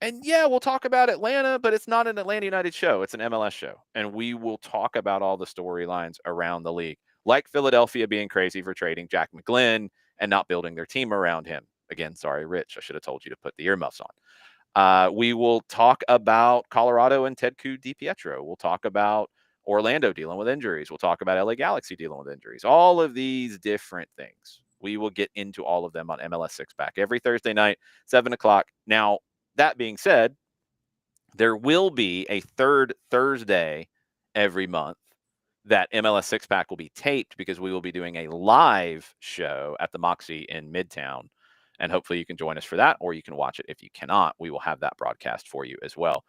And yeah, we'll talk about Atlanta, but it's not an Atlanta United show. It's an MLS show. And we will talk about all the storylines around the league, like Philadelphia being crazy for trading Jack McGlynn and not building their team around him. Again, sorry, Rich. I should have told you to put the earmuffs on. We will talk about Colorado and Tedku DiPietro. We'll talk about Orlando dealing with injuries. We'll talk about LA Galaxy dealing with injuries. All of these different things. We will get into all of them on MLS Six-Pack every Thursday night, 7 o'clock. Now, that being said, there will be a third Thursday every month that MLS Six-Pack will be taped, because we will be doing a live show at the Moxie in Midtown. And hopefully you can join us for that, or you can watch it. If you cannot, we will have that broadcast for you as well.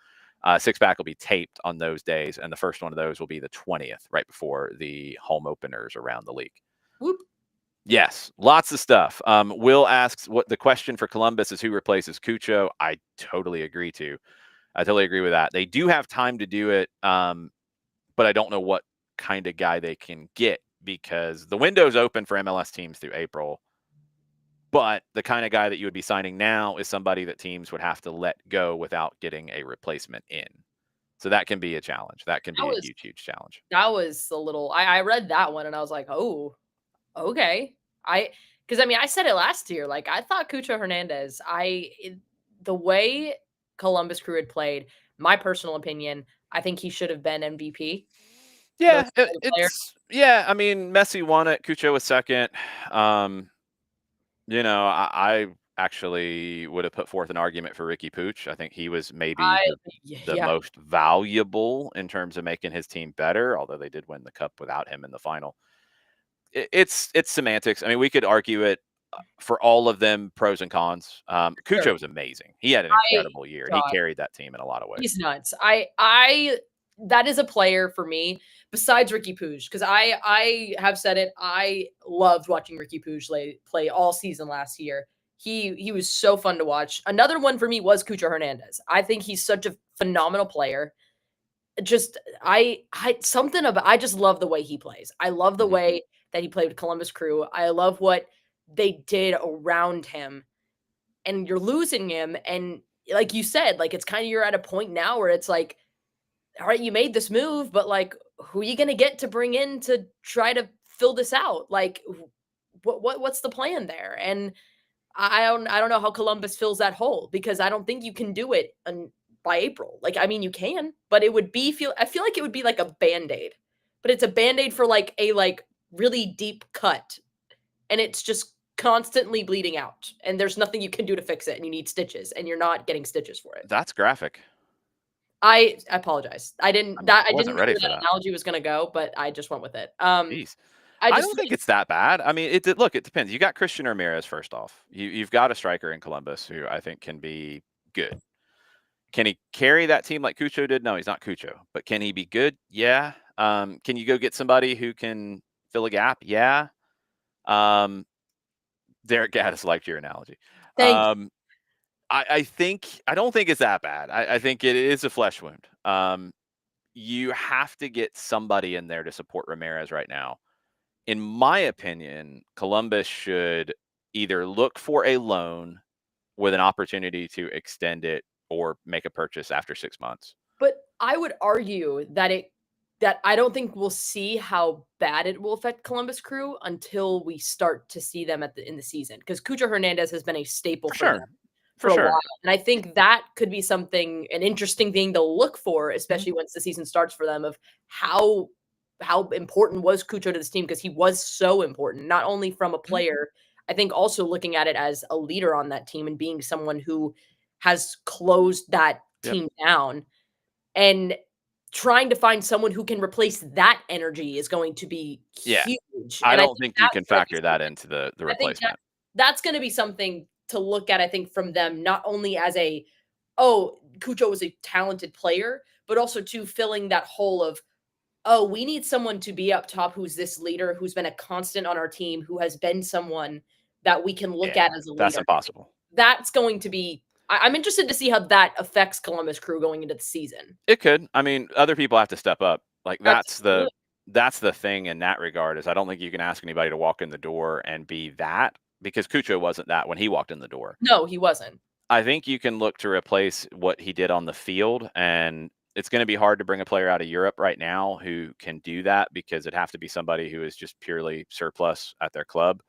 Six-Pack will be taped on those days, and the first one of those will be the 20th, right before the home openers around the league. Whoop. Yes, lots of stuff. Will asks, what the question for Columbus is, who replaces Cucho? I totally agree with that. They do have time to do it, but I don't know what kind of guy they can get, because the window's open for MLS teams through April. But the kind of guy that you would be signing now is somebody that teams would have to let go without getting a replacement in. So that can be a challenge. That can be a huge, huge challenge. That was a little, I read that one and I was like, oh, okay. Because I said it last year. Like, I thought Cucho Hernandez, the way Columbus Crew had played, my personal opinion, I think he should have been MVP. Yeah, Messi won it. Cucho was second. I actually would have put forth an argument for Ricky Pooch. I think he was maybe the most valuable in terms of making his team better, although they did win the cup without him in the final. It's semantics. We could argue it for all of them, pros and cons. Cucho was amazing. He had an incredible year, and he carried that team in a lot of ways. He's nuts. That is a player for me, besides Ricky Pooch, because I have said it. I loved watching Ricky Pooch play all season last year. He was so fun to watch. Another one for me was Cucho Hernandez. I think he's such a phenomenal player. I just love the way he plays. I love the way that he played with Columbus Crew. I love what they did around him. And you're losing him, and like you said, like, it's kind of, you're at a point now where it's like, all right, you made this move, but like, who are you going to get to bring in to try to fill this out? Like, what's the plan there? And I don't know how Columbus fills that hole, because I don't think you can do it by April. Like, I mean, you can, but it would be I feel like it would be like a band-aid, but it's a band-aid for like a really deep cut, and it's just constantly bleeding out, and there's nothing you can do to fix it, and you need stitches, and you're not getting stitches for it. That's graphic. I apologize. I didn't know wasn't ready where for that that. analogy was going to go, but I just went with it. Jeez. I don't think it's that bad. I mean, look, it depends. You got Christian Ramirez first off. You've got a striker in Columbus who I think can be good. Can he carry that team like Cucho did? No, he's not Cucho. But can he be good? Yeah. Can you go get somebody who can fill a gap? Yeah. Derek Gaddis liked your analogy. Thank you. I don't think it's that bad. I think it is a flesh wound. You have to get somebody in there to support Ramirez right now. In my opinion, Columbus should either look for a loan with an opportunity to extend it or make a purchase after 6 months. But I would argue that I don't think we'll see how bad it will affect Columbus Crew until we start to see them in the season, because Cucho Hernandez has been a staple for them for a while, and I think that could be an interesting thing to look for, especially once the season starts for them, of how important was Cucho to this team, because he was so important, not only from a player, I think also looking at it as a leader on that team and being someone who has closed that team down, and trying to find someone who can replace that energy is going to be huge. I And don't think you can factor that into the replacement. That's going to be something to look at, I think, from them, not only as Cucho was a talented player, but also to filling that hole of, we need someone to be up top who's this leader, who's been a constant on our team, who has been someone that we can look at as a leader. That's impossible. That's going to be, I'm interested to see how that affects Columbus Crew going into the season. It could. I mean, other people have to step up. Like, that's the thing in that regard, is I don't think you can ask anybody to walk in the door and be that, because Cucho wasn't that when he walked in the door. No, he wasn't. I think you can look to replace what he did on the field, and it's going to be hard to bring a player out of Europe right now who can do that, because it'd have to be somebody who is just purely surplus at their club.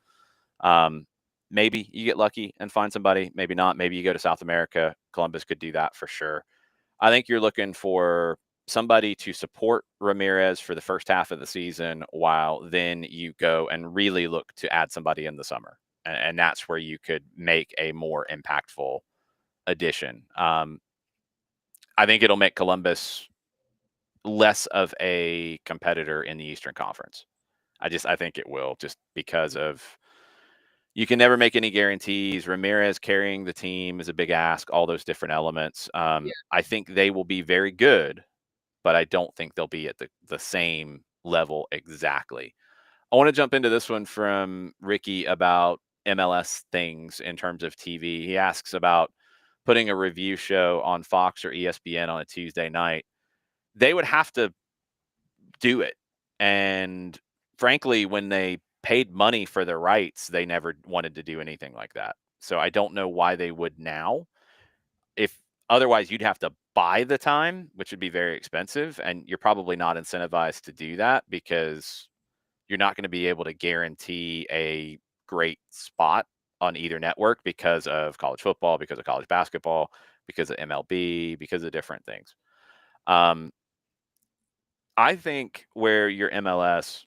Maybe you get lucky and find somebody, maybe not. Maybe you go to South America. Columbus could do that for sure. I think you're looking for somebody to support Ramirez for the first half of the season, while then you go and really look to add somebody in the summer. And that's where you could make a more impactful addition. I think it'll make Columbus less of a competitor in the Eastern Conference. I think it will, just because of, you can never make any guarantees. Ramirez carrying the team is a big ask, all those different elements. I think they will be very good, but I don't think they'll be at the same level exactly. I want to jump into this one from Ricky about MLS things in terms of TV. He asks about putting a review show on Fox or ESPN on a Tuesday night. They would have to do it. And frankly, when they paid money for their rights, they never wanted to do anything like that. So I don't know why they would now. If otherwise, you'd have to buy the time, which would be very expensive, and you're probably not incentivized to do that, because you're not going to be able to guarantee a great spot on either network because of college football, because of college basketball, because of MLB, because of different things. I think where your MLS,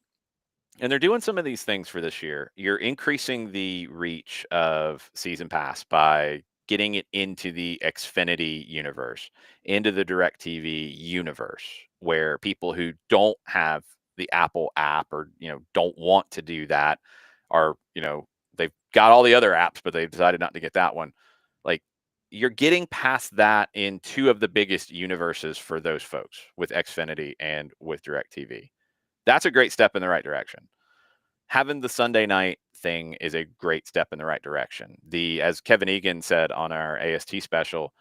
and they're doing some of these things for this year, you're increasing the reach of Season Pass by getting it into the Xfinity universe, into the DirecTV universe, where people who don't have the Apple app, or don't want to do that, are they've got all the other apps, but they've decided not to get that one. Like, you're getting past that in two of the biggest universes for those folks, with Xfinity and with DirecTV. That's a great step in the right direction. Having the Sunday night thing is a great step in the right direction. As Kevin Egan said on our AST special,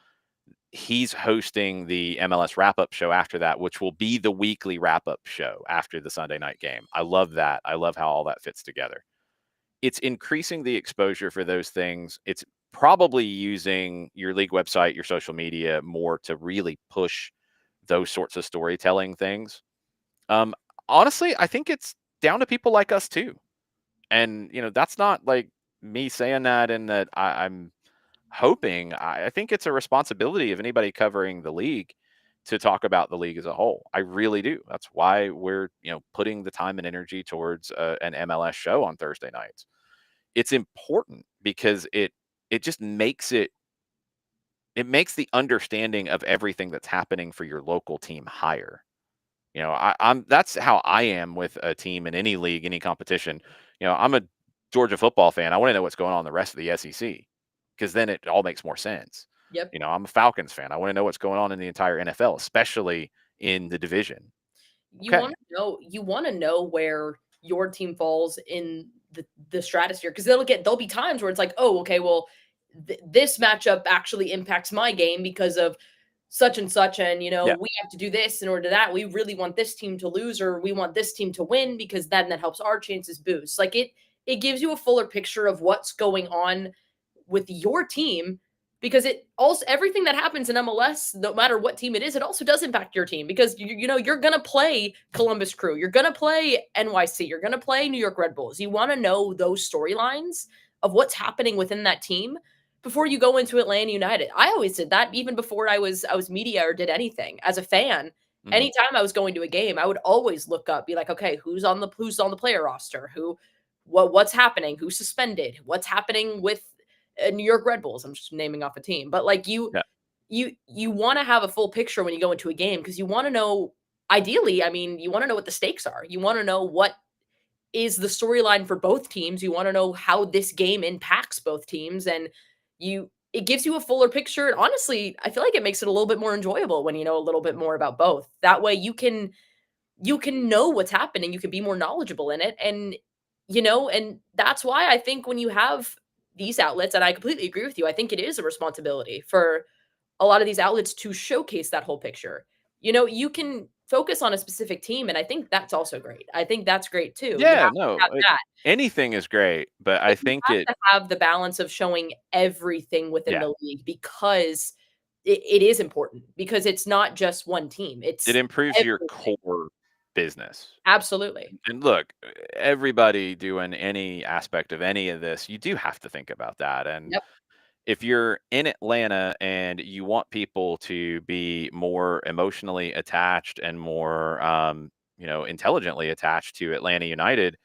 he's hosting the MLS wrap-up show after that, which will be the weekly wrap-up show after the Sunday night game. I love that. I love how all that fits together. It's increasing the exposure for those things. It's probably using your league website, your social media more to really push those sorts of storytelling things. Honestly, I think it's down to people like us too. And, that's not like me saying that and that I'm hoping. I think it's a responsibility of anybody covering the league to talk about the league as a whole. I really do. That's why we're, putting the time and energy towards an MLS show on Thursday nights. It's important because it just makes the understanding of everything that's happening for your local team higher. I'm that's how I am with a team in any league, any competition. I'm a Georgia football fan. I want to know what's going on in the rest of the SEC because then it all makes more sense. Yep. I'm a Falcons fan. I want to know what's going on in the entire NFL, especially in the division. You Okay. want to know where your team falls in the stratosphere, because there'll be times where it's like, oh, okay, well, this matchup actually impacts my game because of such and such, and Yeah. we have to do this in order to that. We really want this team to lose, or we want this team to win, because then that helps our chances boost. Like it gives you a fuller picture of what's going on with your team, because it also, everything that happens in MLS, no matter what team it is, it also does impact your team, because you're gonna play Columbus Crew, you're gonna play NYC, you're gonna play New York Red Bulls. You want to know those storylines of what's happening within that team before you go into Atlanta United. I always did that even before I was media or did anything. As a fan, anytime I was going to a game, I would always look up, be like, okay, who's on the player roster, what's happening, who's suspended, what's happening with New York Red Bulls. I'm just naming off a team, but like you want to have a full picture when you go into a game, because you want to know, ideally, I mean, you want to know what the stakes are. You want to know what is the storyline for both teams. You want to know how this game impacts both teams, and it gives you a fuller picture. And honestly, I feel like it makes it a little bit more enjoyable when you know a little bit more about both. That way you can know what's happening, you can be more knowledgeable in it, and and that's why I think when you have these outlets, and I completely agree with you, I think it is a responsibility for a lot of these outlets to showcase that whole picture. You can focus on a specific team, and I think that's also great. I think that's great too. You Yeah, have to no, have that. anything is great, but I But you think have to have the balance of showing everything within yeah, the league, because it is important, because it's not just one team. it It's improves your everything. core business. Absolutely. And look, everybody doing any aspect of any of this, you do have to think about that. And Yep. if you're in Atlanta and you want people to be more emotionally attached and more, intelligently attached to Atlanta United,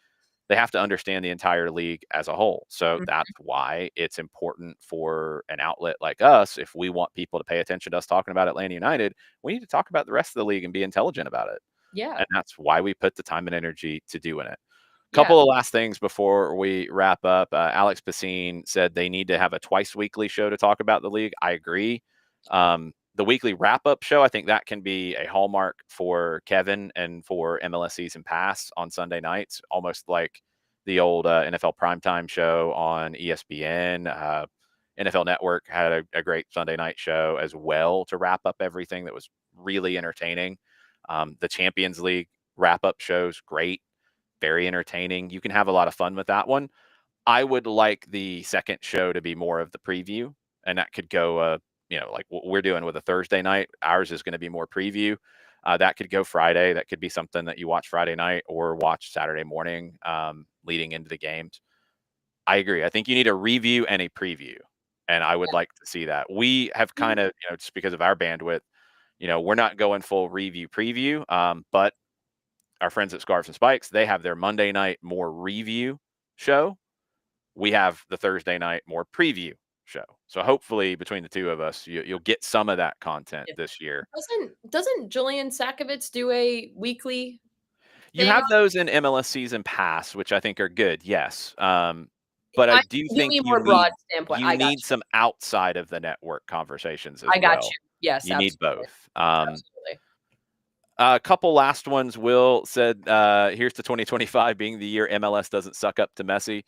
they have to understand the entire league as a whole. So Mhm. that's why it's important for an outlet like us. If we want people to pay attention to us talking about Atlanta United, we need to talk about the rest of the league and be intelligent about it. Yeah. And that's why we put the time and energy to doing it. Yeah. Couple of last things before we wrap up. Alex Pacine said they need to have a twice weekly show to talk about the league. I agree. The weekly wrap up show, I think that can be a hallmark for Kevin and for MLS Season Pass on Sunday nights, almost like the old NFL primetime show on ESPN. NFL Network had a great Sunday night show as well to wrap up everything that was really entertaining. The Champions League wrap up shows, great, very entertaining. You can have a lot of fun with that one. I would like the second show to be more of the preview, and that could go, like what we're doing with a Thursday night. Ours is going to be more preview. That could go Friday. That could be something that you watch Friday night or watch Saturday morning, leading into the games. I agree. I think you need a review and a preview, and I would like to see that. We have Mhm. kind of, just because of our bandwidth, we're not going full review preview, but our friends at Scarves and Spikes, they have their Monday night more review show. We have the Thursday night more preview show. So hopefully between the two of us, you'll get some of that content Yeah. this year. Doesn't Julian Sakovits do a weekly You thing have on? those in MLS Season Pass, which I think are good, yes. But I I do give think me more broad standpoint. you I got need some outside of the network conversations as I got well. you. Yes, You need absolutely. both. Absolutely. A couple last ones. Will said, "Here's to 2025 being the year MLS doesn't suck up to Messi."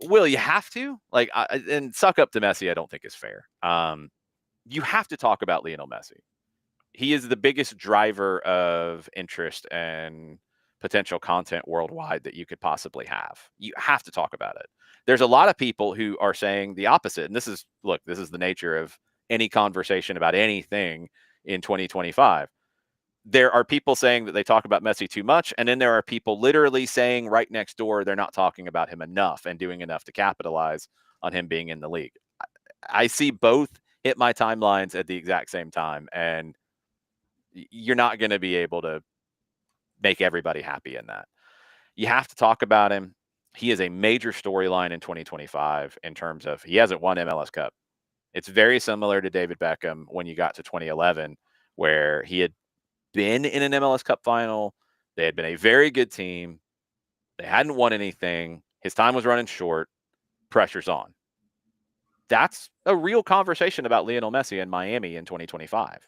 Will, you have to and suck up to Messi? I don't think is fair. You have to talk about Lionel Messi. He is the biggest driver of interest and potential content worldwide that you could possibly have. You have to talk about it. There's a lot of people who are saying the opposite, and this is the nature of any conversation about anything in 2025. there are people saying that they talk about Messi too much, and then there are people literally saying right next door they're not talking about him enough and doing enough to capitalize on him being in the league. I see both hit my timelines at the exact same time, and you're not going to be able to make everybody happy in that. You have to talk about him. He is a major storyline in 2025 in terms of he hasn't won MLS Cup. It's very similar to David Beckham when you got to 2011, where he had been in an MLS Cup final. They had been a very good team. They hadn't won anything. His time was running short. Pressure's on. That's a real conversation about Lionel Messi in Miami in 2025.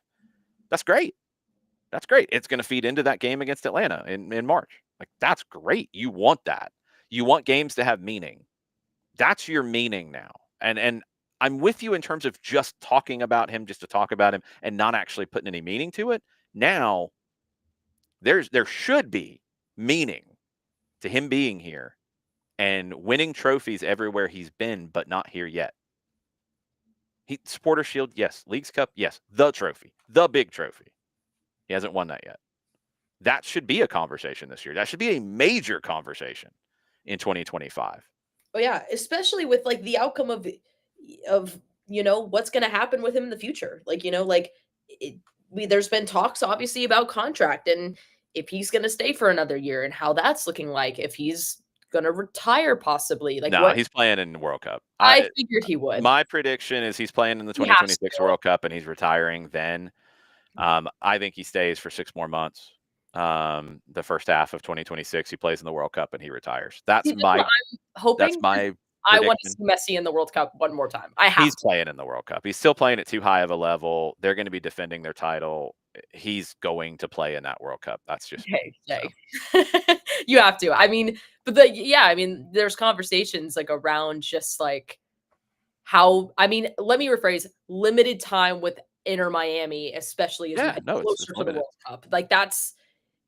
That's great. That's great. It's going to feed into that game against Atlanta in March. Like, that's great. You want that. You want games to have meaning. That's your meaning now. And I'm with you in terms of just talking about him just to talk about him and not actually putting any meaning to it. Now, there should be meaning to him being here and winning trophies everywhere he's been, but not here yet. Supporter Shield, yes. Leagues Cup, yes. The trophy, the big trophy. He hasn't won that yet. That should be a conversation this year. That should be a major conversation in 2025. Oh yeah, especially with like the outcome of what's going to happen with him in the future. Like there's been talks obviously about contract and if he's going to stay for another year and how that's looking like, if he's going to retire possibly. Like No, he's playing in the World Cup. I figured he would. My prediction is he's playing in the 2026 World Cup and he's retiring then. I think he stays for 6 more months. The first half of 2026, he plays in the World Cup and he retires. That's my hoping. That's my prediction. I want to see Messi in the World Cup one more time. He's playing in the World Cup. He's still playing at too high of a level. They're going to be defending their title. He's going to play in that World Cup. That's just you have to. I mean, but there's conversations like around just like how. I mean, let me rephrase: limited time with Inter Miami, especially as we get closer to the World Cup. Like that's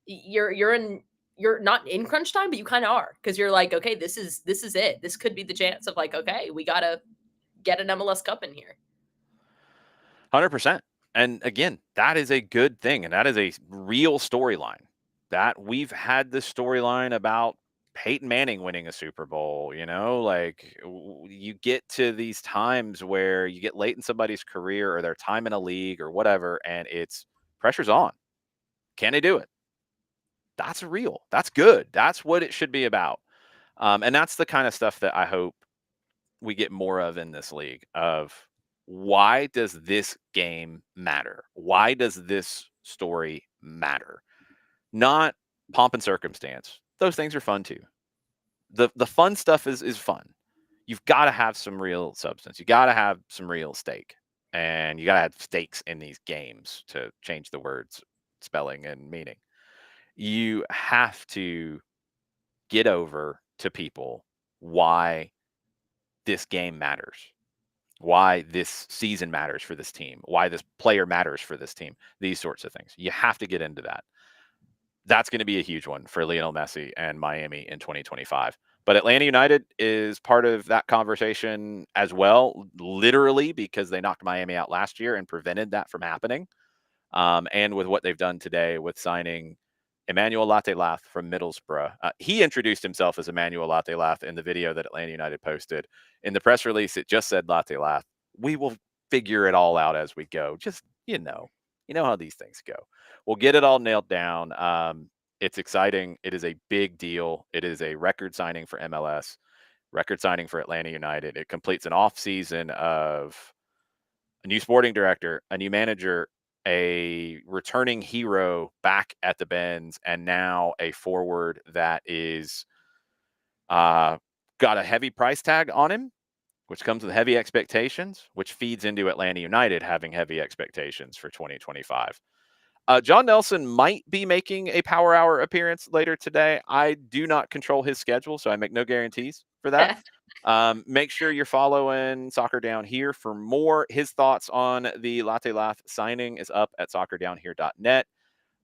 you're not in crunch time, but you kind of are because you're like, okay, this is it. This could be the chance of like, okay, we gotta get an MLS Cup in here. 100%. And again, that is a good thing, and that is a real storyline. That we've had this storyline about Peyton Manning winning a Super Bowl. Like you get to these times where you get late in somebody's career or their time in a league or whatever, and it's pressure's on. Can they do it? That's real. That's good. That's what it should be about. And that's the kind of stuff that I hope we get more of in this league of why does this game matter? Why does this story matter? Not pomp and circumstance. Those things are fun too. The fun stuff is fun. You've got to have some real substance. You got to have some real stake. And you got to have stakes in these games, to change the words, spelling and meaning. You have to get over to people why this game matters, why this season matters for this team, why this player matters for this team, these sorts of things. You have to get into that. That's going to be a huge one for Lionel Messi and Miami in 2025. But Atlanta United is part of that conversation as well, literally because they knocked Miami out last year and prevented that from happening. And with what they've done today with signing Emmanuel Latte Lath from Middlesbrough. He introduced himself as Emmanuel Latte Lath in the video that Atlanta United posted. In the press release, it just said Latte Lath. We will figure it all out as we go. Just, you know how these things go. We'll get it all nailed down. It's exciting. It is a big deal. It is a record signing for MLS, record signing for Atlanta United. It completes an off season of a new sporting director, a new manager, a returning hero back at the Benz, and now a forward that is got a heavy price tag on him, which comes with heavy expectations, which feeds into Atlanta United having heavy expectations for 2025. John Nelson might be making a Power Hour appearance later today. I do not control his schedule, so I make no guarantees for that. Make sure you're following Soccer Down Here for more. His thoughts on the Latte Lath signing is up at soccerdownhere.net.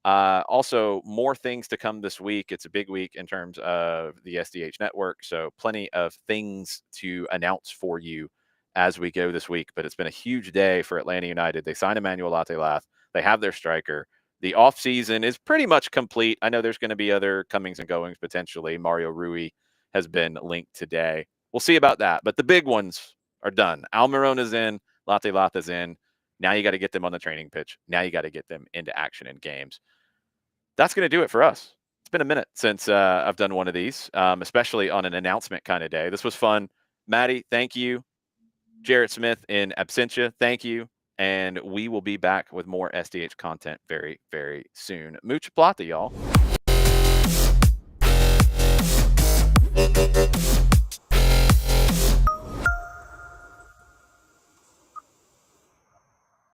Also, more things to come this week. It's a big week in terms of the SDH network, so plenty of things to announce for you as we go this week. But it's been a huge day for Atlanta United. They signed Emmanuel Latte Lath. They have their striker. The offseason is pretty much complete. I know there's going to be other comings and goings potentially. Mario Rui has been linked today. We'll see about that. But the big ones are done. Almiron is in. Latte Lath is in. Now you got to get them on the training pitch. Now you got to get them into action in games. That's going to do it for us. It's been a minute since I've done one of these, especially on an announcement kind of day. This was fun. Maddie, thank you. Jarrett Smith in absentia, thank you. And we will be back with more SDH content very, very soon. Mucha plata, y'all.